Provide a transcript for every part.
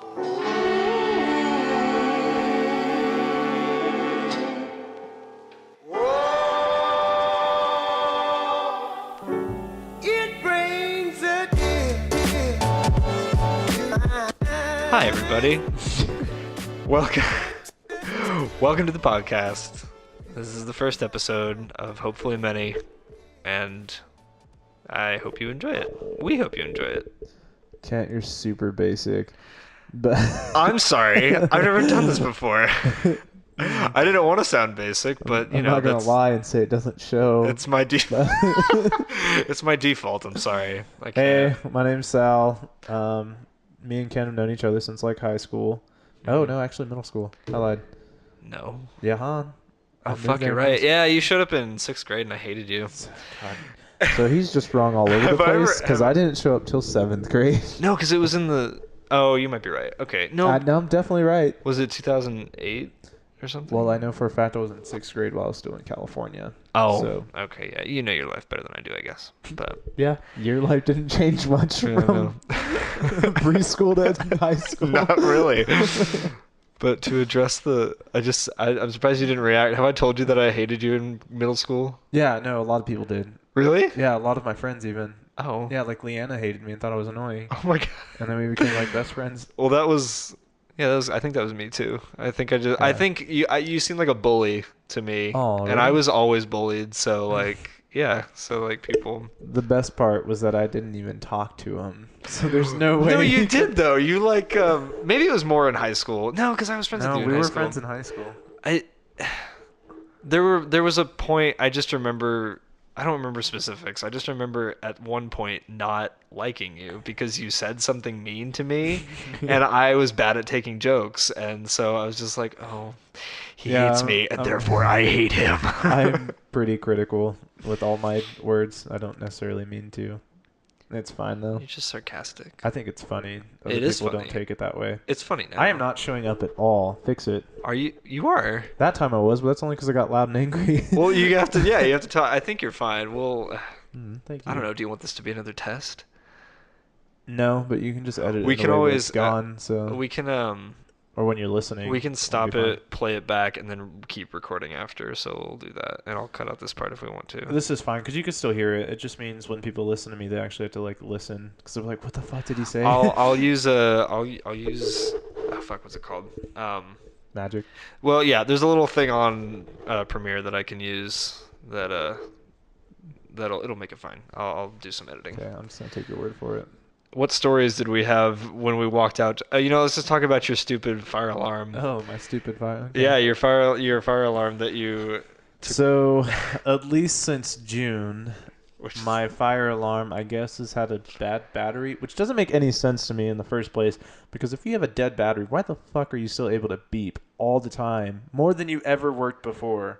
Hi, everybody. Welcome to the podcast. This is the first episode of hopefully many, and I hope you enjoy it. We hope you enjoy it. Kent, you're super basic. But I'm sorry. I've never done this before. I didn't want to sound basic, but I'm not gonna lie and say it doesn't show. It's my it's my default. I'm sorry. Hey, my name's Sal. Me and Ken have known each other since like high school. Oh no, actually middle school. I lied. No. Yeah, huh? Oh fuck, you're right. Yeah, you showed up in 6th grade and I hated you. So he's just wrong all over the place because I didn't show up till 7th grade. No, because it was in the. Oh, you might be right. Okay, no. No, I'm definitely right. Was it 2008 or something? Well, I know for a fact I was in 6th grade while I was still in California. Oh, so. Okay, yeah, you know your life better than I do, I guess. But yeah, your life didn't change much from preschool to high school. Not really. But to address I'm surprised you didn't react. Have I told you that I hated you in middle school? Yeah, no, a lot of people did. Really? Yeah, a lot of my friends even. Oh. Yeah, like Leanna hated me and thought I was annoying. Oh my god. And then we became like best friends. Well, I think that was me too. I think you seemed like a bully to me. Oh, really? And I was always bullied, so like people. The best part was that I didn't even talk to him. So there's no way. No, you did though. You maybe it was more in high school. No, because I was friends with you in high school. We were friends in high school. There was a point I just remember. I don't remember specifics. I just remember at one point not liking you because you said something mean to me, and I was bad at taking jokes, and so I was just like, oh, he hates me, and therefore I hate him. I'm pretty critical with all my words. I don't necessarily mean to. It's fine though. You're just sarcastic. I think it's funny. Other it is people funny. Don't take it that way. It's funny now. I am not showing up at all. Fix it. Are you? You are. That time I was, but that's only because I got loud and angry. Well, you have to. Yeah, you have to talk. I think you're fine. Well, thank you. I don't know. Do you want this to be another test? No, but you can just edit it. We can always gone. So we can Or when you're listening. We can stop it, play it back, and then keep recording after. So we'll do that, and I'll cut out this part if we want to. This is fine because you can still hear it. It just means when people listen to me, they actually have to like listen because they're like, "What the fuck did he say?" I'll use oh fuck, what's it called? Magic. Well, yeah, there's a little thing on Premiere that I can use it'll make it fine. I'll do some editing. Okay, I'm just gonna take your word for it. What stories did we have when we walked out? Let's just talk about your stupid fire alarm. Oh, my stupid fire. Okay. Yeah, your fire alarm that you took. So, at least since June, my fire alarm, I guess, has had a bad battery, which doesn't make any sense to me in the first place, because if you have a dead battery, why the fuck are you still able to beep all the time? More than you ever worked before.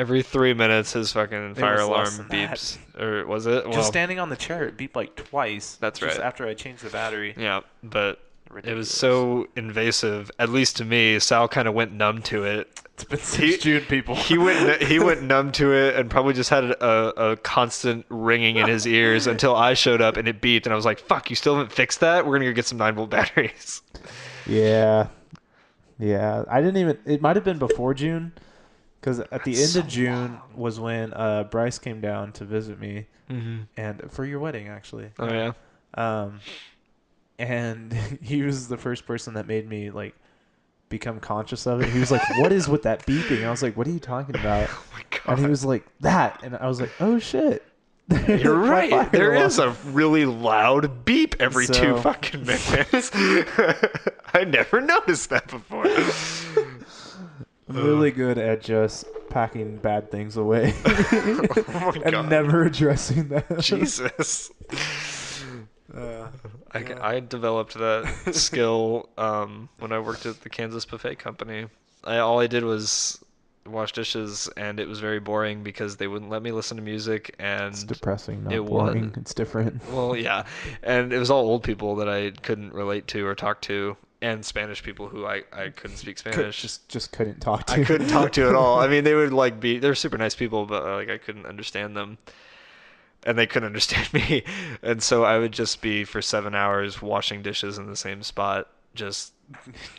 Every 3 minutes, his fucking fire alarm beeps. Or was it? Well, just standing on the chair, it beeped like twice. That's just right. After I changed the battery. Yeah, but ridiculous. It was so invasive. At least to me, Sal kind of went numb to it. It's been since June, people. He went numb to it and probably just had a constant ringing in his ears until I showed up and it beeped and I was like, "Fuck, you still haven't fixed that? We're gonna go get some 9-volt batteries." Yeah. I didn't even. It might have been before June. Because at the end of June was when Bryce came down to visit me, and for your wedding, actually. Oh yeah. And he was the first person that made me like become conscious of it. He was like, "What is with that beeping?" I was like, "What are you talking about?" Oh my god. And he was like, "That," and I was like, "Oh shit." You're right. There is a really loud beep every 2 fucking minutes. I never noticed that before. I'm really good at just packing bad things away oh my and God. never addressing that. Jesus. I developed that skill when I worked at the Kansas Buffet Company. All I did was wash dishes, and it was very boring because they wouldn't let me listen to music. And it's depressing, not boring. It's different. Well, yeah, and it was all old people that I couldn't relate to or talk to. And Spanish people who I couldn't speak Spanish. Just couldn't talk to. I couldn't talk to at all. I mean, they would they're super nice people, but I couldn't understand them. And they couldn't understand me. And so I would just be for 7 hours washing dishes in the same spot, just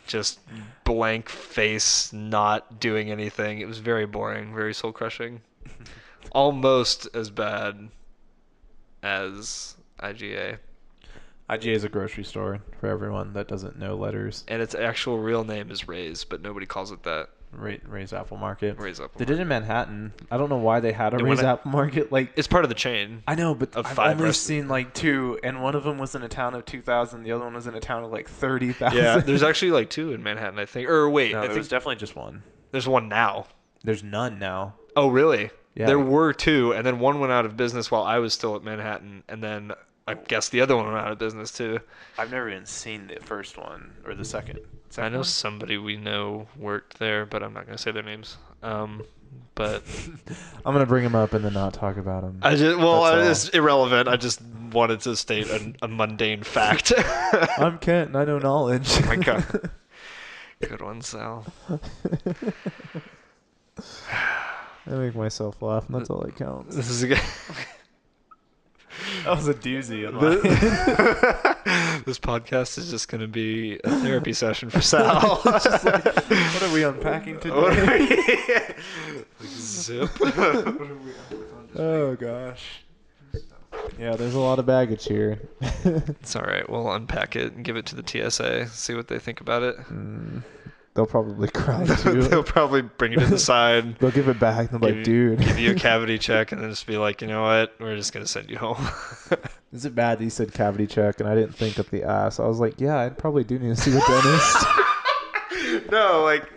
just blank face, not doing anything. It was very boring, very soul crushing. Almost as bad as IGA. IGA is a grocery store for everyone that doesn't know letters. And its actual real name is Ray's, but nobody calls it that. Ray's Apple Market. Ray's Apple They Market. did in Manhattan. I don't know why they had a Ray's Apple Market. Like, it's part of the chain. I know, but of I've 5 only seen like 2, and one of them was in a town of 2,000. The other one was in a town of like 30,000. Yeah, there's actually like 2 in Manhattan, I think. Or wait, no, I there think was definitely just one. there's one now. There's none now. Oh, really? Yeah. There were 2, and then one went out of business while I was still at Manhattan, and then I guess the other one went out of business too. I've never even seen the first one or the second. I know one? somebody we know worked there, but I'm not going to say their names. But I'm gonna bring them up and then not talk about them. it's irrelevant. I just wanted to state a mundane fact. I'm Kent and I know knowledge. Oh my god. Good one, Sal. I make myself laugh, and that's all that counts. This is a good. That was a doozy. This podcast is just going to be a therapy session for Sal. Just like, what are we unpacking today? Zip. Oh gosh. Yeah, there's a lot of baggage here. It's all right. We'll unpack it and give it to the TSA. See what they think about it. They'll probably cry too. They'll probably bring it to the side. They'll give it back. And they're like, dude. Give you a cavity check and then just be like, you know what? We're just going to send you home. Is it bad that you said cavity check and I didn't think of the ass? I was like, yeah, I probably do need to see a dentist. No, like,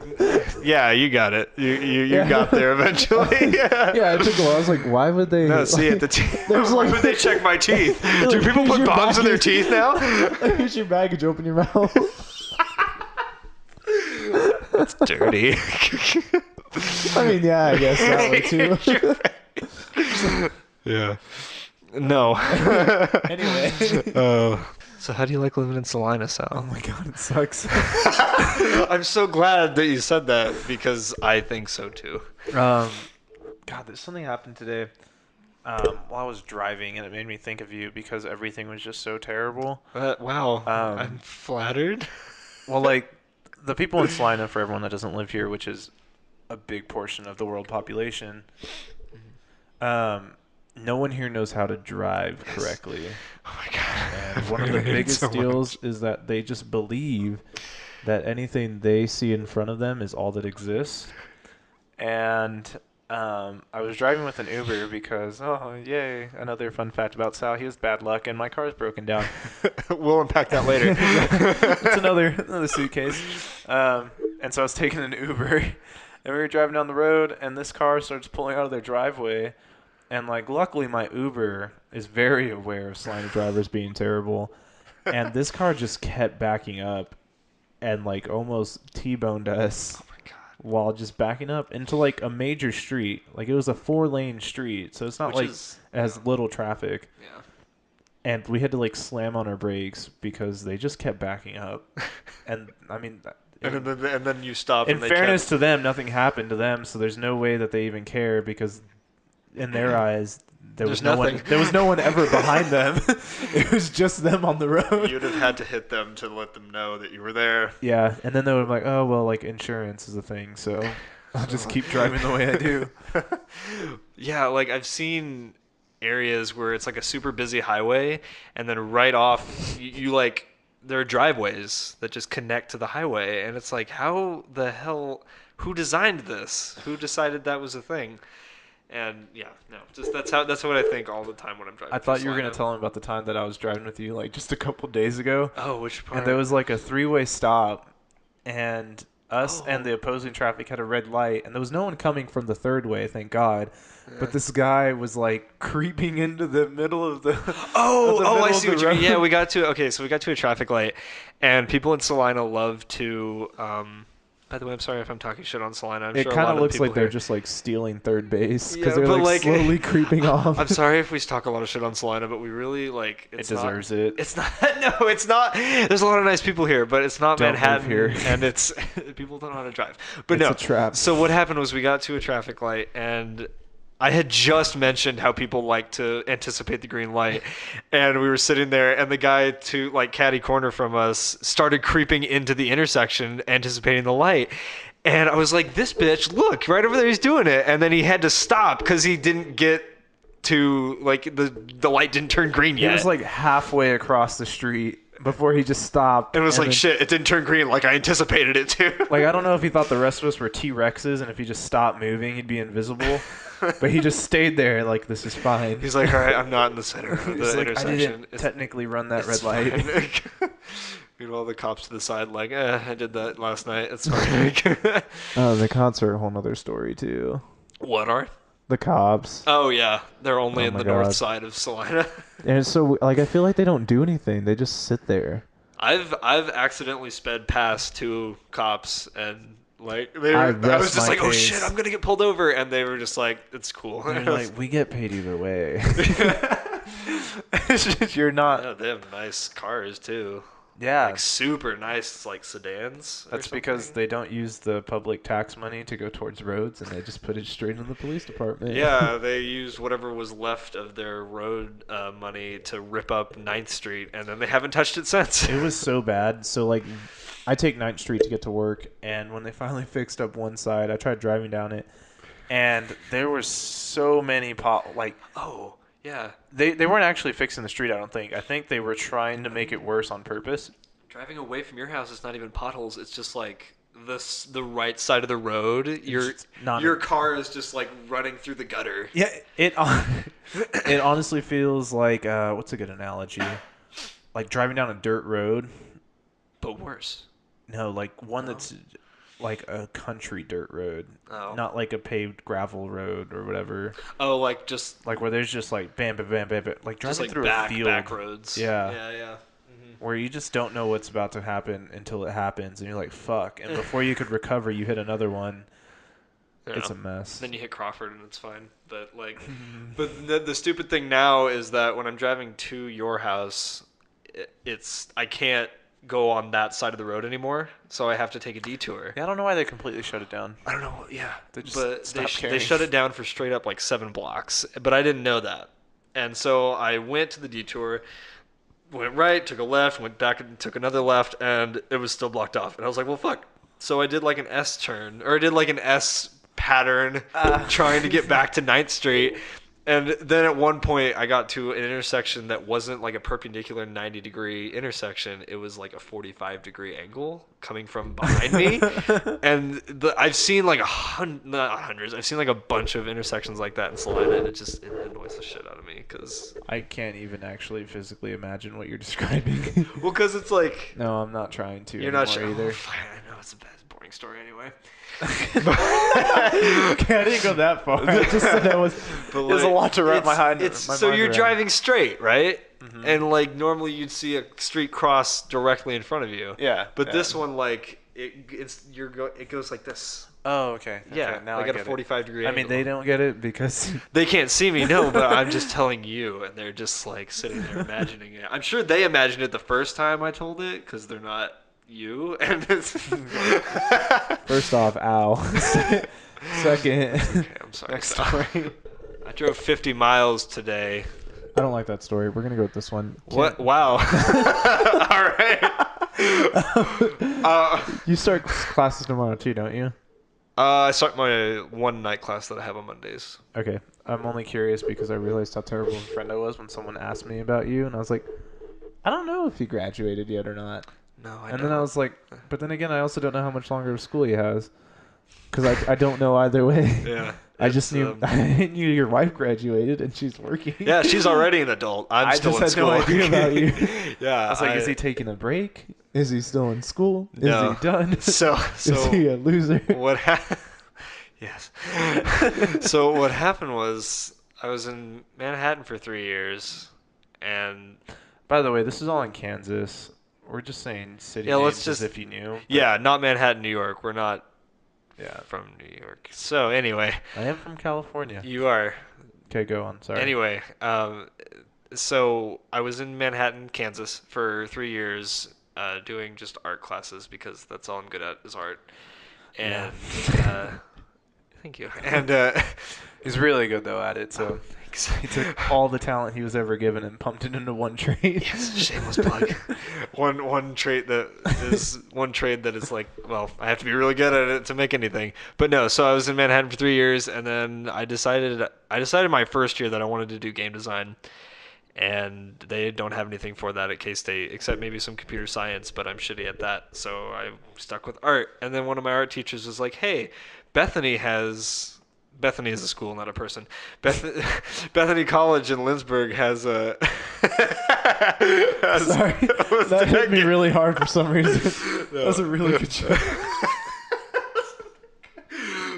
yeah, you got it. You got there eventually. Yeah, it took a while. I was like, why would they? No, see, at the why would they check my teeth? Do people put bombs in their teeth now? Here's your baggage. Open your mouth. That's dirty. I mean, yeah, I guess that way too. Yeah. No. Anyway. So how do you like living in Salina, Sal? Oh my god, it sucks. I'm so glad that you said that because I think so too. God, there's something happened today while I was driving, and it made me think of you because everything was just so terrible. Wow. I'm flattered. Well, like, the people in Salina, for everyone that doesn't live here, which is a big portion of the world population, no one here knows how to drive correctly. Oh my god. And one of the biggest deals is that they just believe that anything they see in front of them is all that exists. And I was driving with an Uber because, oh, yay, another fun fact about Sal. He has bad luck, and my car's broken down. We'll unpack that later. It's another suitcase. And so I was taking an Uber, and we were driving down the road, and this car starts pulling out of their driveway. And, like, luckily my Uber is very aware of Salina drivers being terrible. And this car just kept backing up and, like, almost T-boned us. Oh my god. While just backing up into, like, a major street. Like, it was a 4-lane street, so it's not it has little traffic. Yeah. And we had to, like, slam on our brakes because they just kept backing up. And, I mean... And then you stop. In fairness to them, nothing happened to them, so there's no way that they even care because... In their eyes, there was no one ever behind them. It was just them on the road. You'd have had to hit them to let them know that you were there. Yeah, and then they would be like, oh, well, like, insurance is a thing, so I'll just keep driving the way I do. Yeah, like, I've seen areas where it's like a super busy highway, and then right off, you like, there are driveways that just connect to the highway, and it's like, how the hell, who designed this? Who decided that was a thing? And yeah, no, just that's what I think all the time when I'm driving. I thought you were gonna tell him about the time that I was driving with you, like just a couple days ago. Oh, which part? And there was like a 3-way stop, and us and the opposing traffic had a red light, and there was no one coming from the 3rd way, thank God. But this guy was like creeping into the middle of the. I see what you mean. Yeah, we got to a traffic light, and people in Salina love to. By the way, I'm sorry if I'm talking shit on Salina. It kind of looks like they're just like stealing third base because they're but like slowly creeping off. I'm sorry if we talk a lot of shit on Salina, but we really like it deserves it. It's not. No, it's not. There's a lot of nice people here, but it's not Don't Manhattan live here. and it's people don't know how to drive. But It's no, a trap. So what happened was we got to a traffic light and I had just mentioned how people like to anticipate the green light, and we were sitting there, and the guy to like caddy corner from us started creeping into the intersection, anticipating the light. And I was like, "This bitch, look right over there, he's doing it." And then he had to stop because he didn't get to like the light didn't turn green He yet. was like halfway across the street before he just stopped. And it was like, then, shit, it didn't turn green like I anticipated it to. Like, I don't know if he thought the rest of us were T-Rexes, and if he just stopped moving, he'd be invisible. But he just stayed there, like, this is fine. He's like, all right, I'm not in the center of the He's like, I intersection. didn't technically run that red light. Fine. Meanwhile, the cops to the side, like, I did that last night. It's fine. Oh, the cops are a whole nother story, too. What are? The cops. Oh, yeah. They're only Oh in my the God. north side of Salina. And so, like, I feel like they don't do anything. They just sit there. I've accidentally sped past two cops and like I I was rest just my like, oh case. shit, I'm gonna get pulled over, and they were just like, it's cool. And you're like, we get paid either way. You're not. Yeah, they have nice cars too. Yeah. Like super nice, like sedans. That's because they don't use the public tax money to go towards roads, and they just put it straight in the police department. Yeah, they used whatever was left of their road money to rip up 9th Street, and then they haven't touched it since. It was so bad. So, like, I take 9th Street to get to work, and when they finally fixed up one side, I tried driving down it, and there were so many Oh, yeah. They weren't actually fixing the street, I don't think. I think they were trying to make it worse on purpose. Driving away from your house is not even potholes. It's just like the right side of the road. Your car is just like running through the gutter. Yeah, it honestly feels like what's a good analogy? Like driving down a dirt road. But worse. No, like one that's like a country dirt road, Oh. not like a paved gravel road or whatever. Oh, like just Like where there's just like bam, bam, bam, bam, bam. Like driving just like through back a field. back roads. Yeah. Yeah. Where you just don't know what's about to happen until it happens, and you're like, fuck. And before you could recover, you hit another one. Yeah. It's a mess. Then you hit Crawford and it's fine. But like, but the stupid thing now is that when I'm driving to your house, I can't go on that side of the road anymore, so I have to take a detour. Yeah, I don't know why they completely shut it down. I don't know. Yeah, They just but stopped they caring. shut it down for straight up like 7 blocks, but I didn't know that, and so I went to the detour, went right, took a left, went back and took another left, and it was still blocked off. And I was like, well, fuck. So I did like an S turn, or I did like an S pattern, trying to get back to 9th Street. And then at one point, I got to an intersection that wasn't like a perpendicular 90-degree intersection. It was like a 45-degree angle coming from behind me. And I've seen like not hundreds. I've seen like a bunch of intersections like that in Salina, and it annoys the shit out of me because. I can't even actually physically imagine what you're describing. Well, because it's like. No, I'm not trying to. You're not sure either. Oh, fine, I know it's a bad, boring story anyway. Okay, I didn't go that far. I just said that was. There's a lot to wrap my mind. So you're driving straight, right? Mm-hmm. And like normally you'd see a street cross directly in front of you. Yeah. But this one, like it goes like this. Oh, okay. Yeah, now like I at get a 45-degree I angle. mean, they don't get it because They can't see me, no, but I'm just telling you, and they're just like sitting there imagining it. I'm sure they imagined it the first time I told it because they're not you. And it's first off, ow. Second, okay, I'm sorry. next story. I drove 50 miles today. I don't like that story. We're gonna go with this one. What? Wow. All right. You start classes tomorrow too, don't you? I start my one night class that I have on Mondays. Okay. I'm only curious because I realized how terrible of a friend I was when someone asked me about you, and I was like, I don't know if he graduated yet or not. No, I And don't. then I was like, but then again, I also don't know how much longer of school he has, because I don't know either way. Yeah. I just knew I knew your wife graduated and she's working. Yeah, she's already an adult. I'm still just in had school. no idea about you. Yeah. I was like, is he taking a break? Is he still in school? No. Is he done? So is he a loser? What happened? Yes. So what happened was I was in Manhattan for 3 years, and By the way, this is all in Kansas. We're just saying city Yeah, names let's just- as if you knew. yeah, not Manhattan, New York. We're not Yeah. from New York. So anyway, I am from California. you are. Okay, go on. Sorry. Anyway, so I was in Manhattan, Kansas for 3 years, doing just art classes because that's all I'm good at is art. And thank you. And He's really good though at it. So Thanks. he took all the talent he was ever given and pumped it into one trade. Yes, shameless plug. One trait that is like, well, I have to be really good at it to make anything. But no, so I was in Manhattan for 3 years, and then I decided my first year that I wanted to do game design, and they don't have anything for that at K-State except maybe some computer science, but I'm shitty at that, so I stuck with art. And then one of my art teachers was like, "Hey, Bethany has." Bethany is a school, not a person. Bethany College in Lynchburg has a. Sorry, that hit me really hard for some reason. No. That was a really good joke.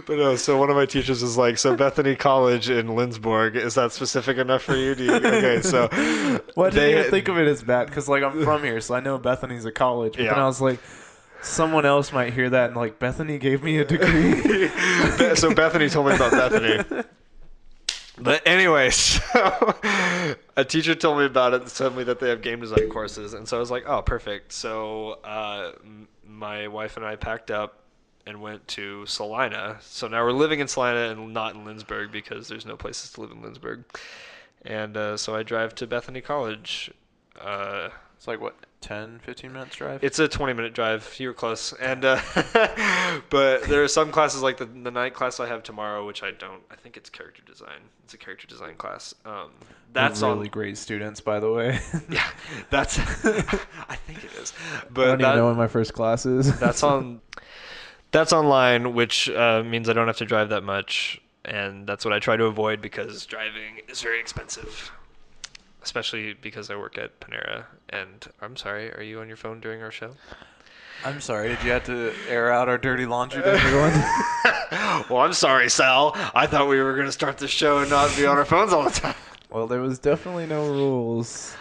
But no, so one of my teachers was like, "So Bethany College in Lindsborg, is that specific enough for you?" Okay, so well, I didn't even think of it as bad because like I'm from here, so I know Bethany's a college. But then I was like, someone else might hear that and like, Bethany gave me a degree. So Bethany told me about Bethany. But anyway, so a teacher told me about it and told me that they have game design courses, and so I was like, "Oh, perfect." So my wife and I packed up and went to Salina. So now we're living in Salina and not in Lynchburg because there's no places to live in Lynchburg. And so I drive to Bethany College. It's like what, 10, 15 minutes drive? It's a 20-minute drive. You were close. And but there are some classes like the night class I have tomorrow, which I think it's character design. It's a character design class. That's They're really great students, by the way. Yeah, that's. I think it is. But I don't even know when my first class is. That's online, which means I don't have to drive that much, and that's what I try to avoid because driving is very expensive, especially because I work at Panera. And I'm sorry, are you on your phone during our show? I'm sorry, did you have to air out our dirty laundry to everyone? Well, I'm sorry, Sal. I thought we were going to start the show and not be on our phones all the time. Well, there was definitely no rules.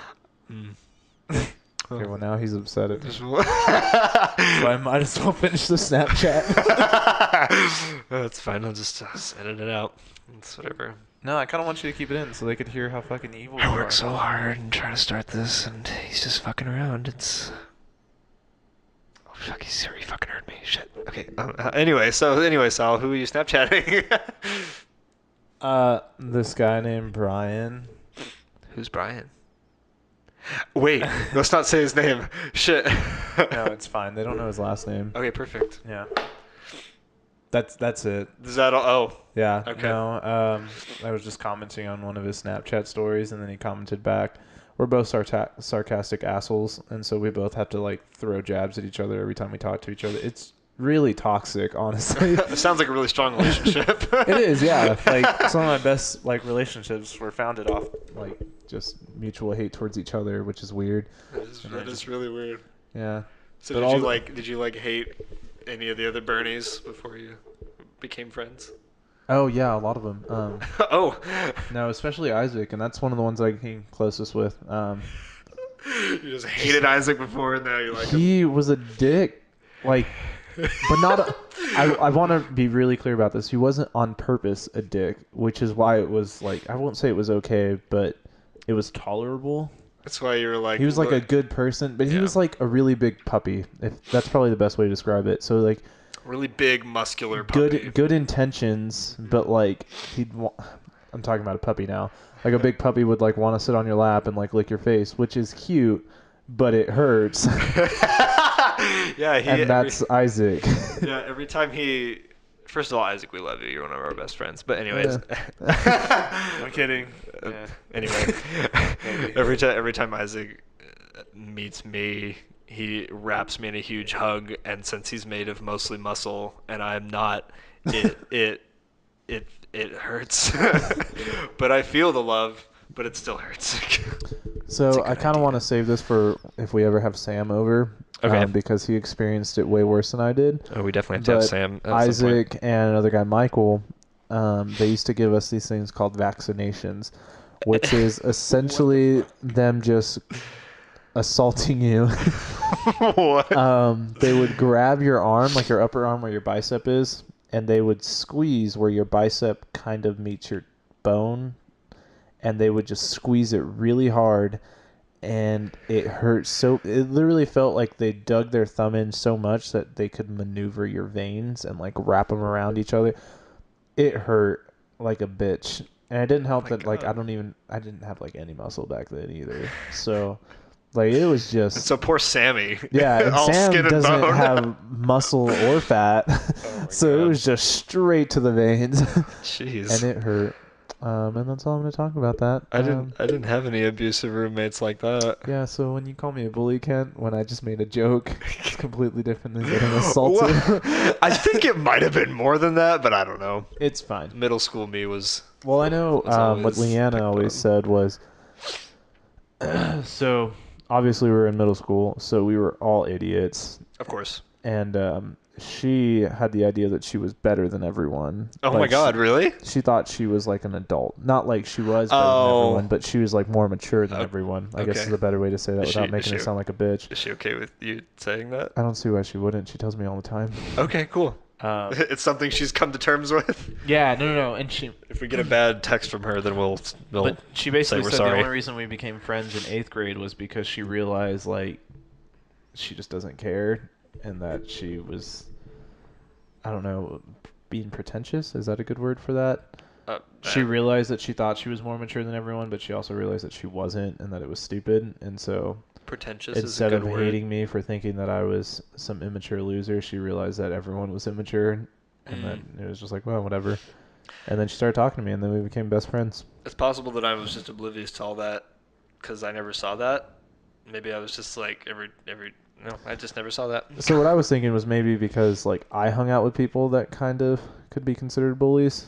Okay, well now he's upset at me. So I might as well finish the Snapchat. That's fine. I'll just edit it out. It's whatever. No, I kind of want you to keep it in so they could hear how fucking evil you I are. work so hard and try to start this, and he's just fucking around. It's... Oh, fuck, he's already fucking heard me. Shit. Okay. Anyway, Sal, who are you Snapchatting? This guy named Brian. Who's Brian? Wait, let's not say his name. Shit. No, it's fine. They don't know his last name. Okay, perfect. Yeah. That's it. Is that all? Oh. Yeah. Okay. No, I was just commenting on one of his Snapchat stories, and then he commented back. We're both sarcastic assholes, and so we both have to like throw jabs at each other every time we talk to each other. It's really toxic, honestly. It sounds like a really strong relationship. It is, yeah. Like some of my best like relationships were founded off like just mutual hate towards each other, which is weird. That is really weird. Yeah. So But did you hate any of the other Bernies before you became friends? Oh yeah, a lot of them. Oh. No, especially Isaac, and that's one of the ones I came closest with. You just hated Isaac before, and now you like him. He was a dick, like, but not. I want to be really clear about this. He wasn't on purpose a dick, which is why it was like I won't say it was okay, but it was tolerable. That's why you were like. He was like a good person, but he was like a really big puppy. If that's probably the best way to describe it. So like. Really big, muscular puppy. Good intentions, but like I'm talking about a puppy now. Like a big puppy would like want to sit on your lap and like lick your face, which is cute, but it hurts. Yeah, and that's Isaac. Yeah, every time he. First of all, Isaac, we love you. You're one of our best friends. But anyways, I'm kidding. Yeah. Anyway, every time Isaac meets me, he wraps me in a huge hug, and since he's made of mostly muscle and I'm not, it hurts. But I feel the love, but it still hurts. So I kind of want to save this for if we ever have Sam over. Okay. Because he experienced it way worse than I did. Oh, we definitely have to have Sam. At Isaac and another guy, Michael, they used to give us these things called vaccinations, which is essentially them just assaulting you. What? They would grab your arm, like your upper arm where your bicep is, and they would squeeze where your bicep kind of meets your bone, and they would just squeeze it really hard, and it hurt so it literally felt like they dug their thumb in so much that they could maneuver your veins and like wrap them around each other. It hurt like a bitch. And it didn't Oh help my that like god. I didn't have like any muscle back then either. So like it was And just so poor Sammy, yeah, and all Sam skin and doesn't bone. have muscle or fat. Oh my So it god. was just straight to the veins. And Jeez. it hurt. And that's all I'm going to talk about that. I didn't have any abusive roommates like that. Yeah, so when you call me a bully, Kent, when I just made a joke, it's completely different than getting assaulted. Well, I think it might have been more than that, but I don't know. It's fine. Middle school me Well, I know was what always Leanna picked always on. said was so obviously we were in middle school, so we were all idiots. Of course. And she had the idea that she was better than everyone. Oh my Like god, really? she thought she was like an adult. Not like she was better than Oh, everyone, but she was like more mature than o- everyone. I guess okay. is a better way to say that Is she without is making she her sound like a bitch. is she okay with you saying that? I don't see why she wouldn't. She tells me all the time. Okay, cool. Um, It's something she's come to terms with. yeah, no, and she. If we get a bad text from her, then we'll But she say basically we're said the sorry. only reason we became friends in 8th grade was because she realized like she just doesn't care, and that she was, I don't know, being pretentious. Is that a good word for that? Uh, She uh, realized that she thought she was more mature than everyone, but she also realized that she wasn't, and that it was stupid. And so Pretentious is a instead of good word. hating me for thinking that I was some immature loser, she realized that everyone was immature, and that Mm. it was just like, well, whatever. And then she started talking to me, and then we became best friends. It's possible that I was just oblivious to all that because I never saw that. Maybe I was just like every no, I just never saw that. So what I was thinking was maybe because like I hung out with people that kind of could be considered bullies.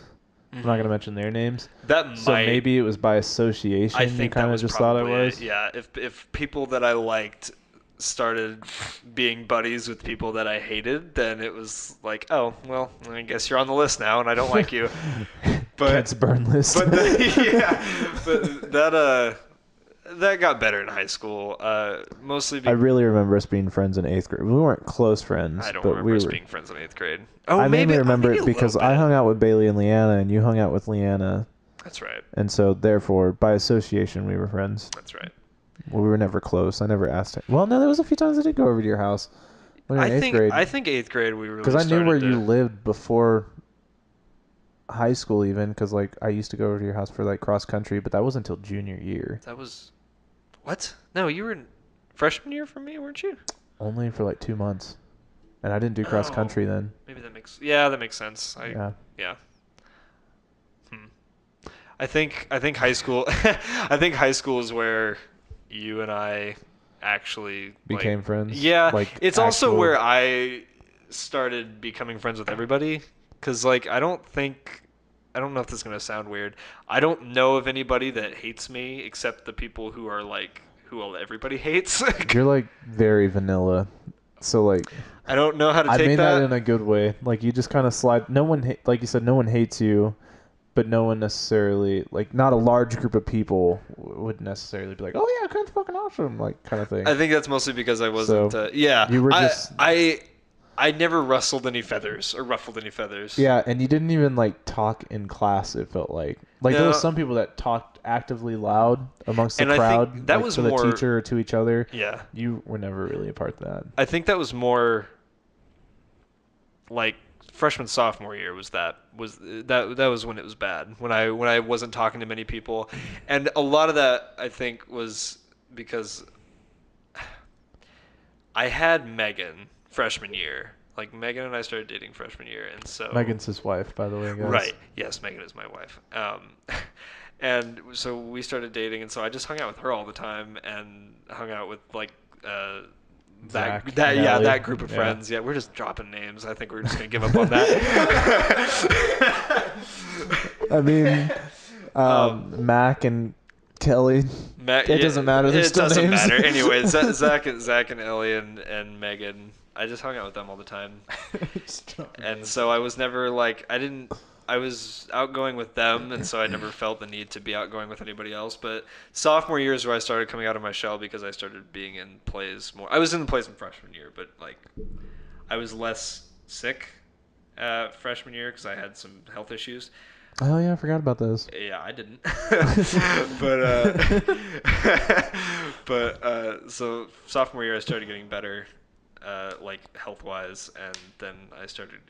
I'm not Hmm. gonna mention their names. That So might. maybe it was by I association. You think that kind of was just thought I probably it. was. Yeah. If people that I liked started being buddies with people that I hated, then it was like, oh well, I guess you're on the list now, and I don't like you. Kent's But burn list. yeah, but that got better in high school. Mostly I really remember us being friends in 8th grade. We weren't close friends, I don't but remember we us were. being friends in eighth grade. Oh, I mainly remember maybe it a little because I bit. hung out with Bailey and Leanna, and you hung out with Leanna, That's right. and so therefore, by association, we were friends. That's right. Well, we were never close. I never asked her. Well, no, there was a few times I did go over to your house when we were in eighth grade I think eighth grade we because really I knew where started you to. lived before high school, even because like I used to go over to your house for like cross country, but that wasn't until junior year. That was what? No, you were in freshman year for me, weren't you? Only for like 2 months, and I didn't do cross Oh, country then. maybe that makes sense. Yeah. Yeah. Hmm. I think high school I think high school is where you and I actually like Became friends. yeah, Like it's also actual. where I started becoming friends with everybody cuz like I don't know if this is going to sound weird. I don't know of anybody that hates me except the people who are like who everybody hates. You're like very vanilla, so like I don't know how to I take mean that that. in a good way. Like you just kind of slide. No one, like you said, no one hates you, but no one necessarily like not a large group of people would necessarily be like, oh yeah, Kent's fucking awesome, like kind of thing. I think that's mostly because I wasn't. So Yeah, you were just I never rustled any feathers or ruffled any feathers. yeah, and you didn't even like talk in class. It felt like there was No, some people that talked actively loud amongst the and I think crowd, that like was to the more. teacher or to each other. Yeah, You were never really a part of that. I think that was more like freshman sophomore year that was when it was bad when I wasn't talking to many people, and a lot of that I think was because I had Megan freshman year. Like Megan and I started dating freshman year, and so Megan's his wife, by the way, guys. right. Yes, Megan is my wife. And so we started dating, and so I just hung out with her all the time, and hung out with like Zach, that group of yeah. friends. Yeah, we're just dropping names. I think we're just gonna give up on that. I mean, Mac and Kelly. It doesn't matter. They're It still doesn't names. matter. Anyway, Zach and Ellie and Megan. I just hung out with them all the time. And so I was never like I was outgoing with them, and so I never felt the need to be outgoing with anybody else. But sophomore year is where I started coming out of my shell because I started being in plays more. I was in the plays in freshman year, but like I was less sick freshman year because I had some health issues. Oh yeah, I forgot about those. Yeah, I didn't. But so sophomore year I started getting better, like health wise, and then I started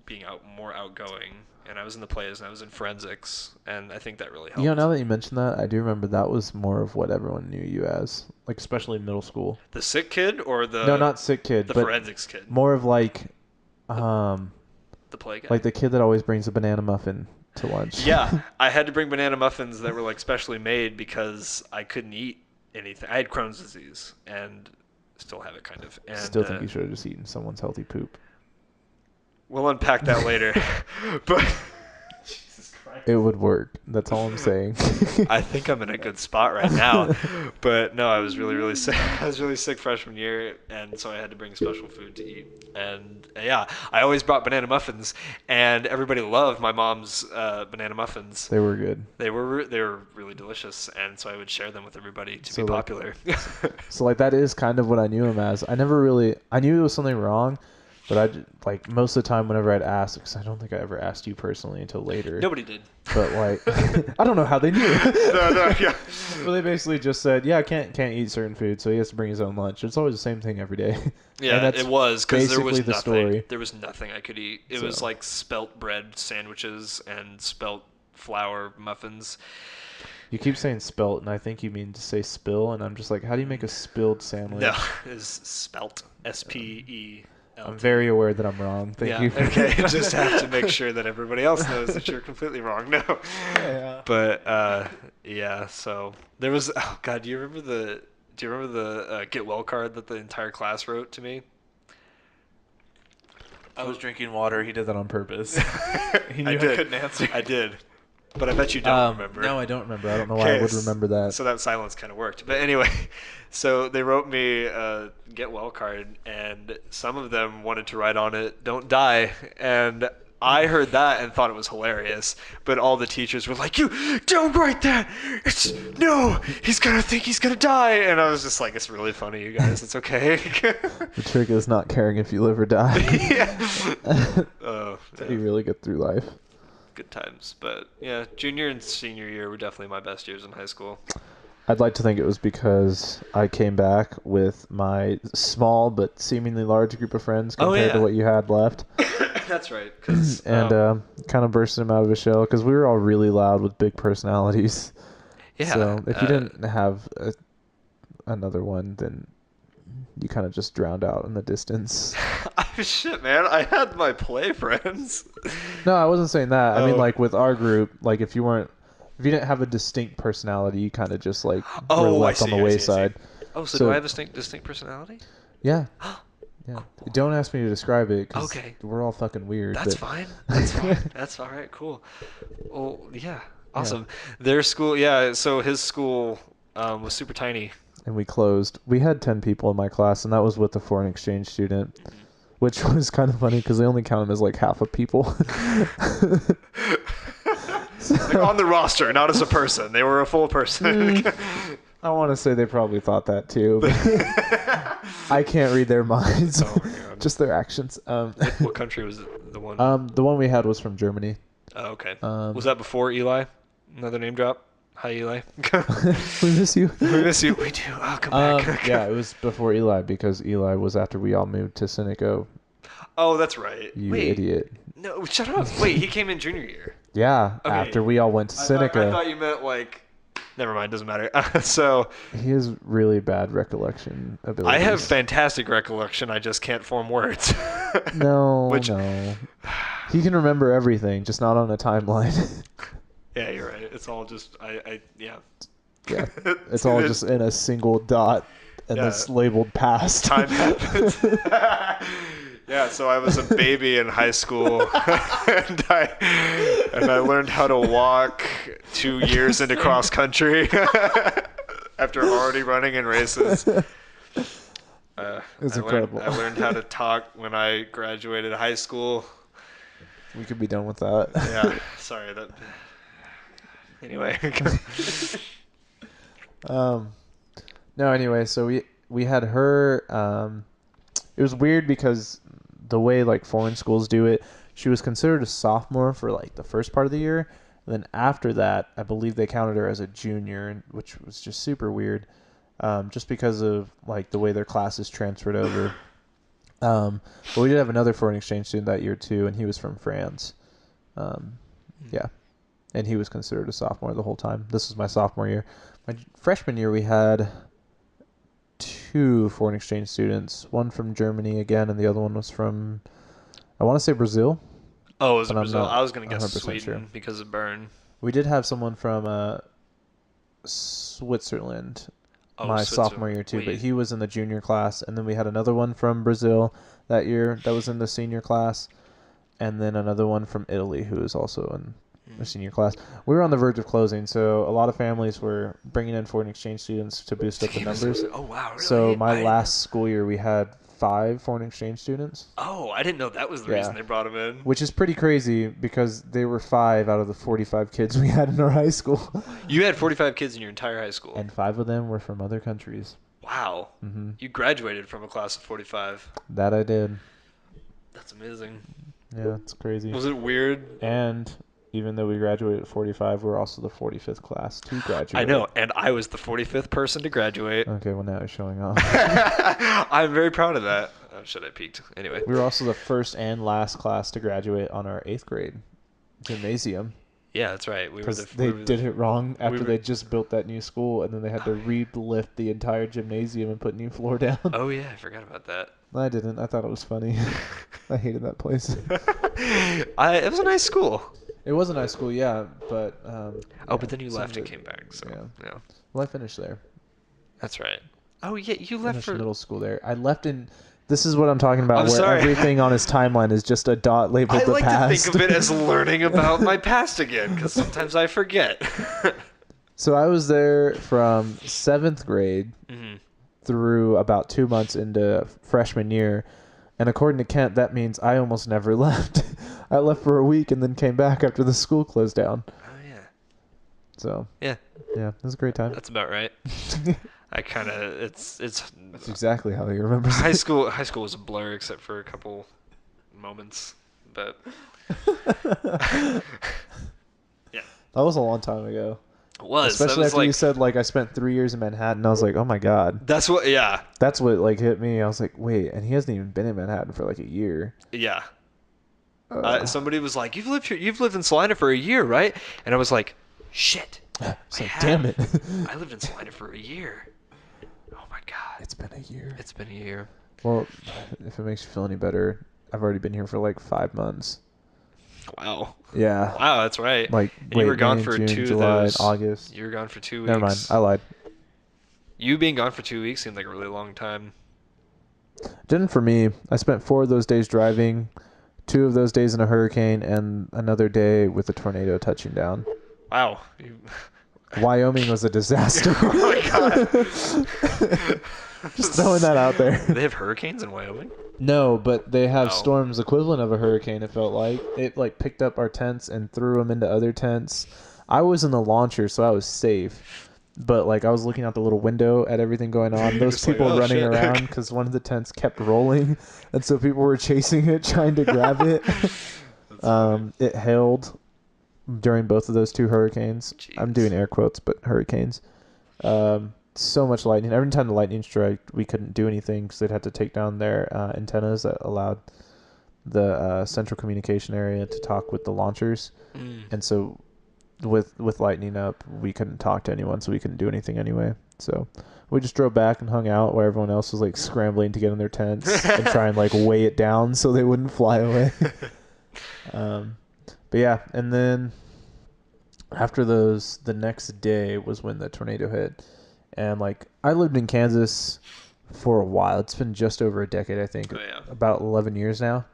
being out more outgoing, and I was in the plays and I was in forensics, and I think that really You know, helped. now that you mention that, I do remember that was more of what everyone knew you as, like especially in middle school. The sick kid or No, not sick kid, the but forensics kid, more of the, um, the play guy. like the kid that always brings a banana muffin to lunch. Yeah, I had to bring banana muffins that were like specially made because I couldn't eat anything. I had Crohn's disease and still have it kind of. And Still think you should have just eaten someone's healthy poop. we'll unpack that later. But Jesus Christ. It would work. That's all I'm saying. I think I'm in a good spot right now. But no, I was really, really sick. I was really sick freshman year, and so I had to bring special food to eat. And yeah, I always brought banana muffins, and everybody loved my mom's banana muffins. They were good. They were really delicious, and so I would share them with everybody to be like, popular. So like that is kind of what I knew him as. I knew there was something wrong, but like most of the time whenever I'd ask, because I don't think I ever asked you personally until later. Nobody did. But like, I don't know how they knew. No, yeah. Well, they basically just said, yeah, I can't eat certain food, so he has to bring his own lunch. It's always the same thing every day. Yeah, and that's it was because there was basically the nothing. story. There was nothing I could eat. It was like spelt bread sandwiches and spelt flour muffins. You keep saying spelt, and I think you mean to say spill, and I'm just like, how do you make a spilled sandwich? No, it's spelt. SPELT. I'm very aware that I'm wrong. Thank you. Okay, just have to make sure that everybody else knows that you're completely wrong. No. Yeah. But yeah, so there was. Oh God, do you remember the get well card that the entire class wrote to me? I was drinking water. He did that on purpose. He knew I did. couldn't answer. I did. But I bet you don't remember. No, I don't remember. I don't know why I would remember that. So that silence kind of worked. But anyway, so they wrote me a get well card, and some of them wanted to write on it, "Don't die." And I heard that and thought it was hilarious. But all the teachers were like, "You don't write that. No, he's going to think he's going to die." And I was just like, "It's really funny, you guys. It's okay." The trick is not caring if you live or die. Yeah. That's how you really get through life. Good times. But yeah, junior and senior year were definitely my best years in high school. I'd like to think it was because I came back with my small but seemingly large group of friends compared to what you had left. That's right. And kind of bursted him out of his shell because we were all really loud with big personalities. Yeah. So if you didn't have another one, then you kind of just drowned out in the distance. Shit, man. I had my play friends. No, I wasn't saying that. I mean, like with our group, like if you didn't have a distinct personality, you kind of just like were left on the wayside. Oh, so do I have a distinct personality? Yeah. Yeah. Don't ask me to describe it because okay. We're all fucking weird. That's fine. That's fine. That's all right. Cool. Well, yeah. Awesome. Yeah. Their school, yeah. So his school was super tiny. And we closed. We had 10 people in my class, and that was with a foreign exchange student, which was kind of funny because they only count him as like half of people. Like on the roster, not as a person. They were a full person. I want to say they probably thought that too. But I can't read their minds. Oh my God. Just their actions. What country was the one? The one we had was from Germany. Oh, okay. Was that before Eli? Another name drop? Hi, Eli. We miss you. We miss you. We do. Oh, come back. Yeah, it was before Eli because Eli was after we all moved to Seneca. Oh, that's right. You idiot. No, shut up. Wait, he came in junior year. Yeah, okay. After we all went to Seneca. I thought you meant like... Never mind, doesn't matter. So... He has really bad recollection abilities. I have fantastic recollection, I just can't form words. No. He can remember everything, just not on a timeline. Yeah, you're right. It's all just... Yeah. Yeah. It's all just in a single dot and it's labeled past. Time happens. Yeah, so I was a baby in high school, and I learned how to walk 2 years into cross country after already running in races. It's incredible. I learned how to talk when I graduated high school. We could be done with that. Yeah, sorry that. Anyway. No, anyway, so we had her. It was weird because the way like foreign schools do it, she was considered a sophomore for like the first part of the year. And then after that, I believe they counted her as a junior, which was just super weird, just because of like the way their classes transferred over. But we did have another foreign exchange student that year too, and he was from France. Um, yeah, and he was considered a sophomore the whole time. This was my sophomore year. My freshman year, we had two foreign exchange students. One from Germany again, and the other one was from, I want to say Brazil, Oh, is but it I'm Brazil? not I was gonna guess 100% sure. Sweden because of Bern. We did have someone from Switzerland Oh, my sophomore Switzerland. year too, but Wait. he was in the junior class, and then we had another one from Brazil that year that was in the senior class, and then another one from Italy who was also in the senior class. We were on the verge of closing, so a lot of families were bringing in foreign exchange students to boost To up the keep us. numbers. Oh wow, So really? my I didn't know. last school year, we had 5 foreign exchange students. Oh, I didn't know that was the reason Yeah, they brought him in. which is pretty crazy because they were 5 out of the 45 kids we had in our high school, You had 45 kids in your entire high school. and 5 of them were from other countries. Wow. Hmm. You graduated from a class of 45. That I did. That's amazing. Yeah, it's crazy. Was it weird? And even though we graduated at 45, we're also the 45th class to I graduate. know, and I was the 45th person to graduate. Okay, well now you're showing off. I'm very proud of that. Oh, shit, I peaked. Anyway. We were also the first and last class to graduate on our 8th grade gymnasium Yeah, that's right. because they did it wrong after they just built that new school, and then they had to re-lift the entire gymnasium and put new floor down. Oh yeah, I forgot about that. I didn't. I thought it was funny. I hated that place. It was a nice school. It was a nice school, yeah, but Oh, yeah, but then you some left of and it- came back. So yeah. yeah, Well, I finished there. that's right. Oh yeah, you left Finished for. middle school there. I left in. This is what I'm talking about, I'm where sorry. everything on his timeline is just a dot labeled I the like past. to think of it as learning about my past again, because sometimes I forget. So I was there from 7th grade Hmm. through about 2 months into freshman year. And according to Kent, that means I almost never left. I left for a week and then came back after the school closed down. Oh yeah. So, Yeah, yeah, it was a great time. that's about right. I kind of it's That's exactly how he remembers high it. school. High school was a blur except for a couple moments, but yeah, That was a long time ago. it was. That Especially was after you like said, like, I spent 3 years in Manhattan. I was like, oh my God. that's what. Yeah, That's what, like, hit me. I was like, wait, and he hasn't even been in Manhattan for, like, a year. yeah. Uh, Somebody was like, You've lived in Salina for a year, right?" And I was like, "Shit, it's I like, have. damn it. I lived in Salina for a year. Oh my god, It's been a year. it's been a year." Well, if it makes you feel any better, I've already been here for like 5 months. Wow, Yeah. wow, that's right. Like, And you were gone May, for June, 2 July, of those. August. You were gone for 2 weeks. Never mind. I lied. You being gone for 2 weeks seemed like a really long time. Didn't for me. I spent 4 of those days driving, 2 of those days in a hurricane, and another day with a tornado touching down. Wow. Wyoming was a disaster. Oh my god. Just throwing that out there. They have hurricanes in Wyoming? No, but they have Oh. storms equivalent of a hurricane. It felt like it like picked up our tents and threw them into other tents. I was in the launcher, so I was safe. But like I was looking out the little window at everything going on. You're Those just like, people "Oh, running shit." around because one of the tents kept rolling, and so people were chasing it, trying to grab it. It hailed during both of those 2 hurricanes. I'm Jeez. doing air quotes, but hurricanes. So much lightning. Every time the lightning struck, we couldn't do anything because they'd have to take down their antennas that allowed the central communication area to talk with the launchers. Mm. And so with lightning up, we couldn't talk to anyone, so we couldn't do anything anyway. So we just drove back and hung out while everyone else was like scrambling to get in their tents and try and like weigh it down so they wouldn't fly away. But yeah, and then after those, the next day was when the tornado hit. And like I lived in Kansas for a while. It's been just over a decade, I think. Oh, yeah. About 11 years now.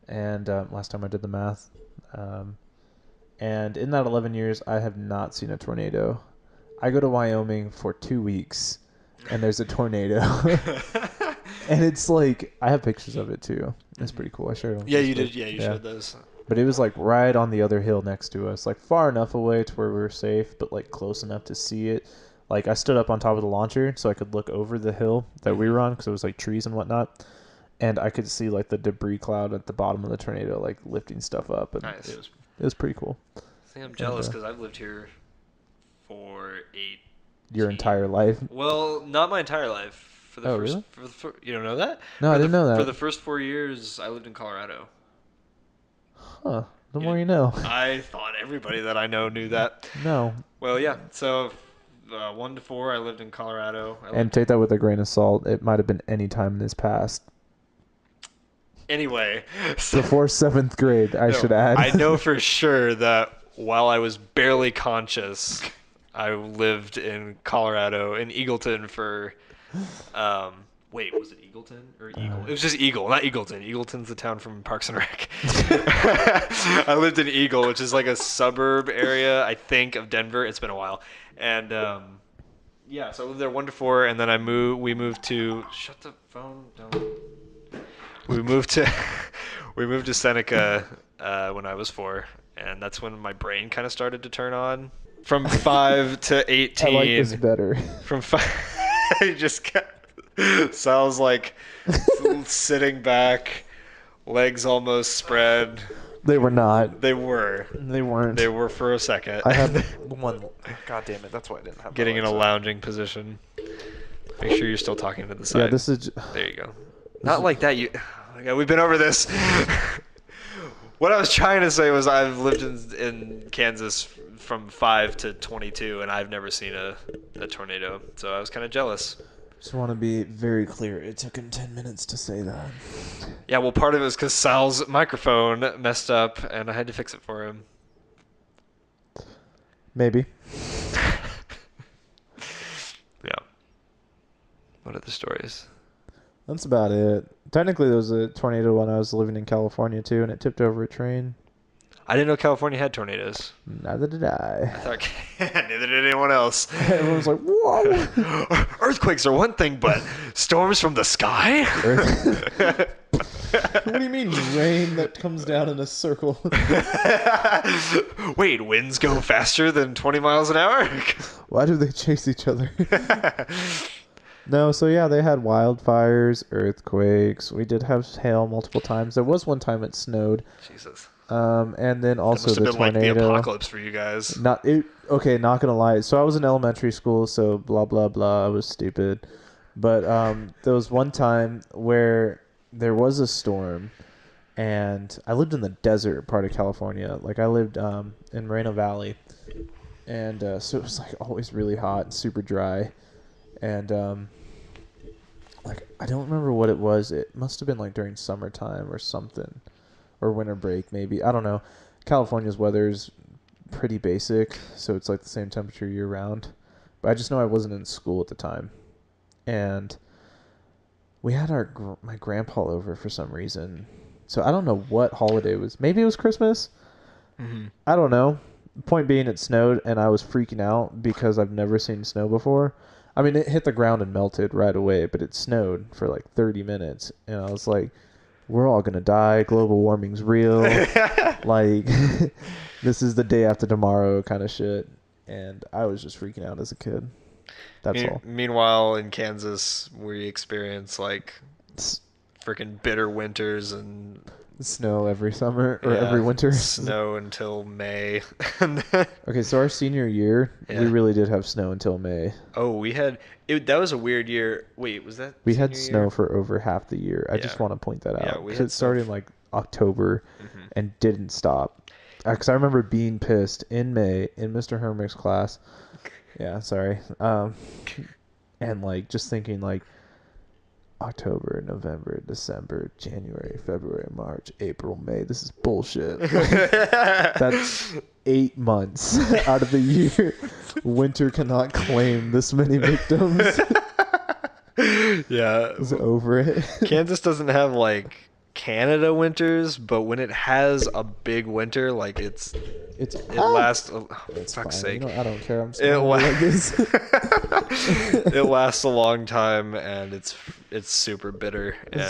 And last time I did the math. And in that 11 years, I have not seen a tornado. I go to Wyoming for 2 weeks, and there's a tornado. And it's like, I have pictures of it too. It's pretty cool. I shared it on Yeah, you Facebook. did. Yeah, you showed those. But it was like right on the other hill next to us, like far enough away to where we were safe, but like close enough to see it. Like I stood up on top of the launcher so I could look over the hill that we were on because it was like trees and whatnot. And I could see like the debris cloud at the bottom of the tornado, like lifting stuff up. And Nice. it was pretty cool. I think I'm jealous because I've lived here for 8. Your entire life. Well, not my entire life. For the Oh, first, really? you don't know that? No, I didn't know For that. the first 4 years, I lived in Colorado. Huh. The You more didn't, you know. I thought everybody that I know knew that. No. Well, yeah. So, 1 to 4, I lived in Colorado. I And lived take that with a grain of salt. It might have been any time in his past. anyway. So, Before 7th grade, I no, should add. I know for sure that while I was barely conscious, I lived in Colorado in Eagleton for. Um, Wait, was it Eagleton or Eagle? It was just Eagle, not Eagleton. Eagleton's the town from Parks and Rec. I lived in Eagle, which is like a suburb area, I think, of Denver. It's been a while, and yeah, so I lived there 1 to 4, and then We moved to. Shut the phone. Don't. We moved to. We moved to Seneca when I was 4, and that's when my brain kind of started to turn on. From 5 to 18. I like this better. From 5, I just kept. Sal's like sitting back, legs almost spread. They were not. They were. They weren't. They were for a second. I had one. God damn it! That's why I didn't have. Getting in a lounging position. Make sure you're still talking to the side. Yeah, this is. There you go. Not like that. Okay, we've been over this. What I was trying to say was I've lived in Kansas from 5 to 22, and I've never seen a tornado, so I was kind of jealous. Just want to be very clear. It took him 10 minutes to say that. Yeah, well, part of it was because Sal's microphone messed up, and I had to fix it for him. Maybe. Yeah. What other stories? That's about it. Technically, there was a tornado when I was living in California, too, and it tipped over a train. I didn't know California had tornadoes. Neither did I. I thought neither did anyone else. Everyone was like, whoa! Earthquakes are one thing, but storms from the sky? What do you mean, rain that comes down in a circle? Wait, winds go faster than 20 miles an hour? Why do they chase each other? No, so yeah, they had wildfires, earthquakes. We did have hail multiple times. There was one time it snowed. Jesus. And then That also must have the been like tornado. the apocalypse for you guys. Okay, not gonna lie. So I was in elementary school, so blah blah blah. I was stupid, but there was one time where there was a storm, and I lived in the desert part of California. Like I lived in Moreno Valley, and so it was like always really hot and super dry, and like I don't remember what it was. It must have been like during summertime or something. Or winter break, maybe. I don't know. California's weather is pretty basic, so it's like the same temperature year round. But I just know I wasn't in school at the time. And we had my grandpa over for some reason. So I don't know what holiday it was. Maybe it was Christmas? Mm-hmm. I don't know. Point being, it snowed, and I was freaking out because I've never seen snow before. I mean, it hit the ground and melted right away, but it snowed for like 30 minutes. And I was like, we're all going to die. Global warming's real. Like, this is the day after tomorrow kind of shit. And I was just freaking out as a kid. That's all. Meanwhile, in Kansas, we experience like freaking bitter winters and snow every summer or every winter. Snow until May. Okay, so our senior year, we really did have snow until May. Oh, we had that was a weird year. Wait, was that we had snow for over half the year. I just want to point that out. Yeah, it started in like October and didn't stop. Because I remember being pissed in May in Mr. Hermick's class. Yeah, sorry. And like just thinking like October, November, December, January, February, March, April, May. This is bullshit. That's 8 months out of the year. Winter cannot claim this many victims. Yeah. It's over it. Kansas doesn't have like Canada winters, but when it has a big winter, like it lasts. It's fuck's fine. sake. You know, I don't care. I'm like this. It lasts a long time, and it's super bitter, and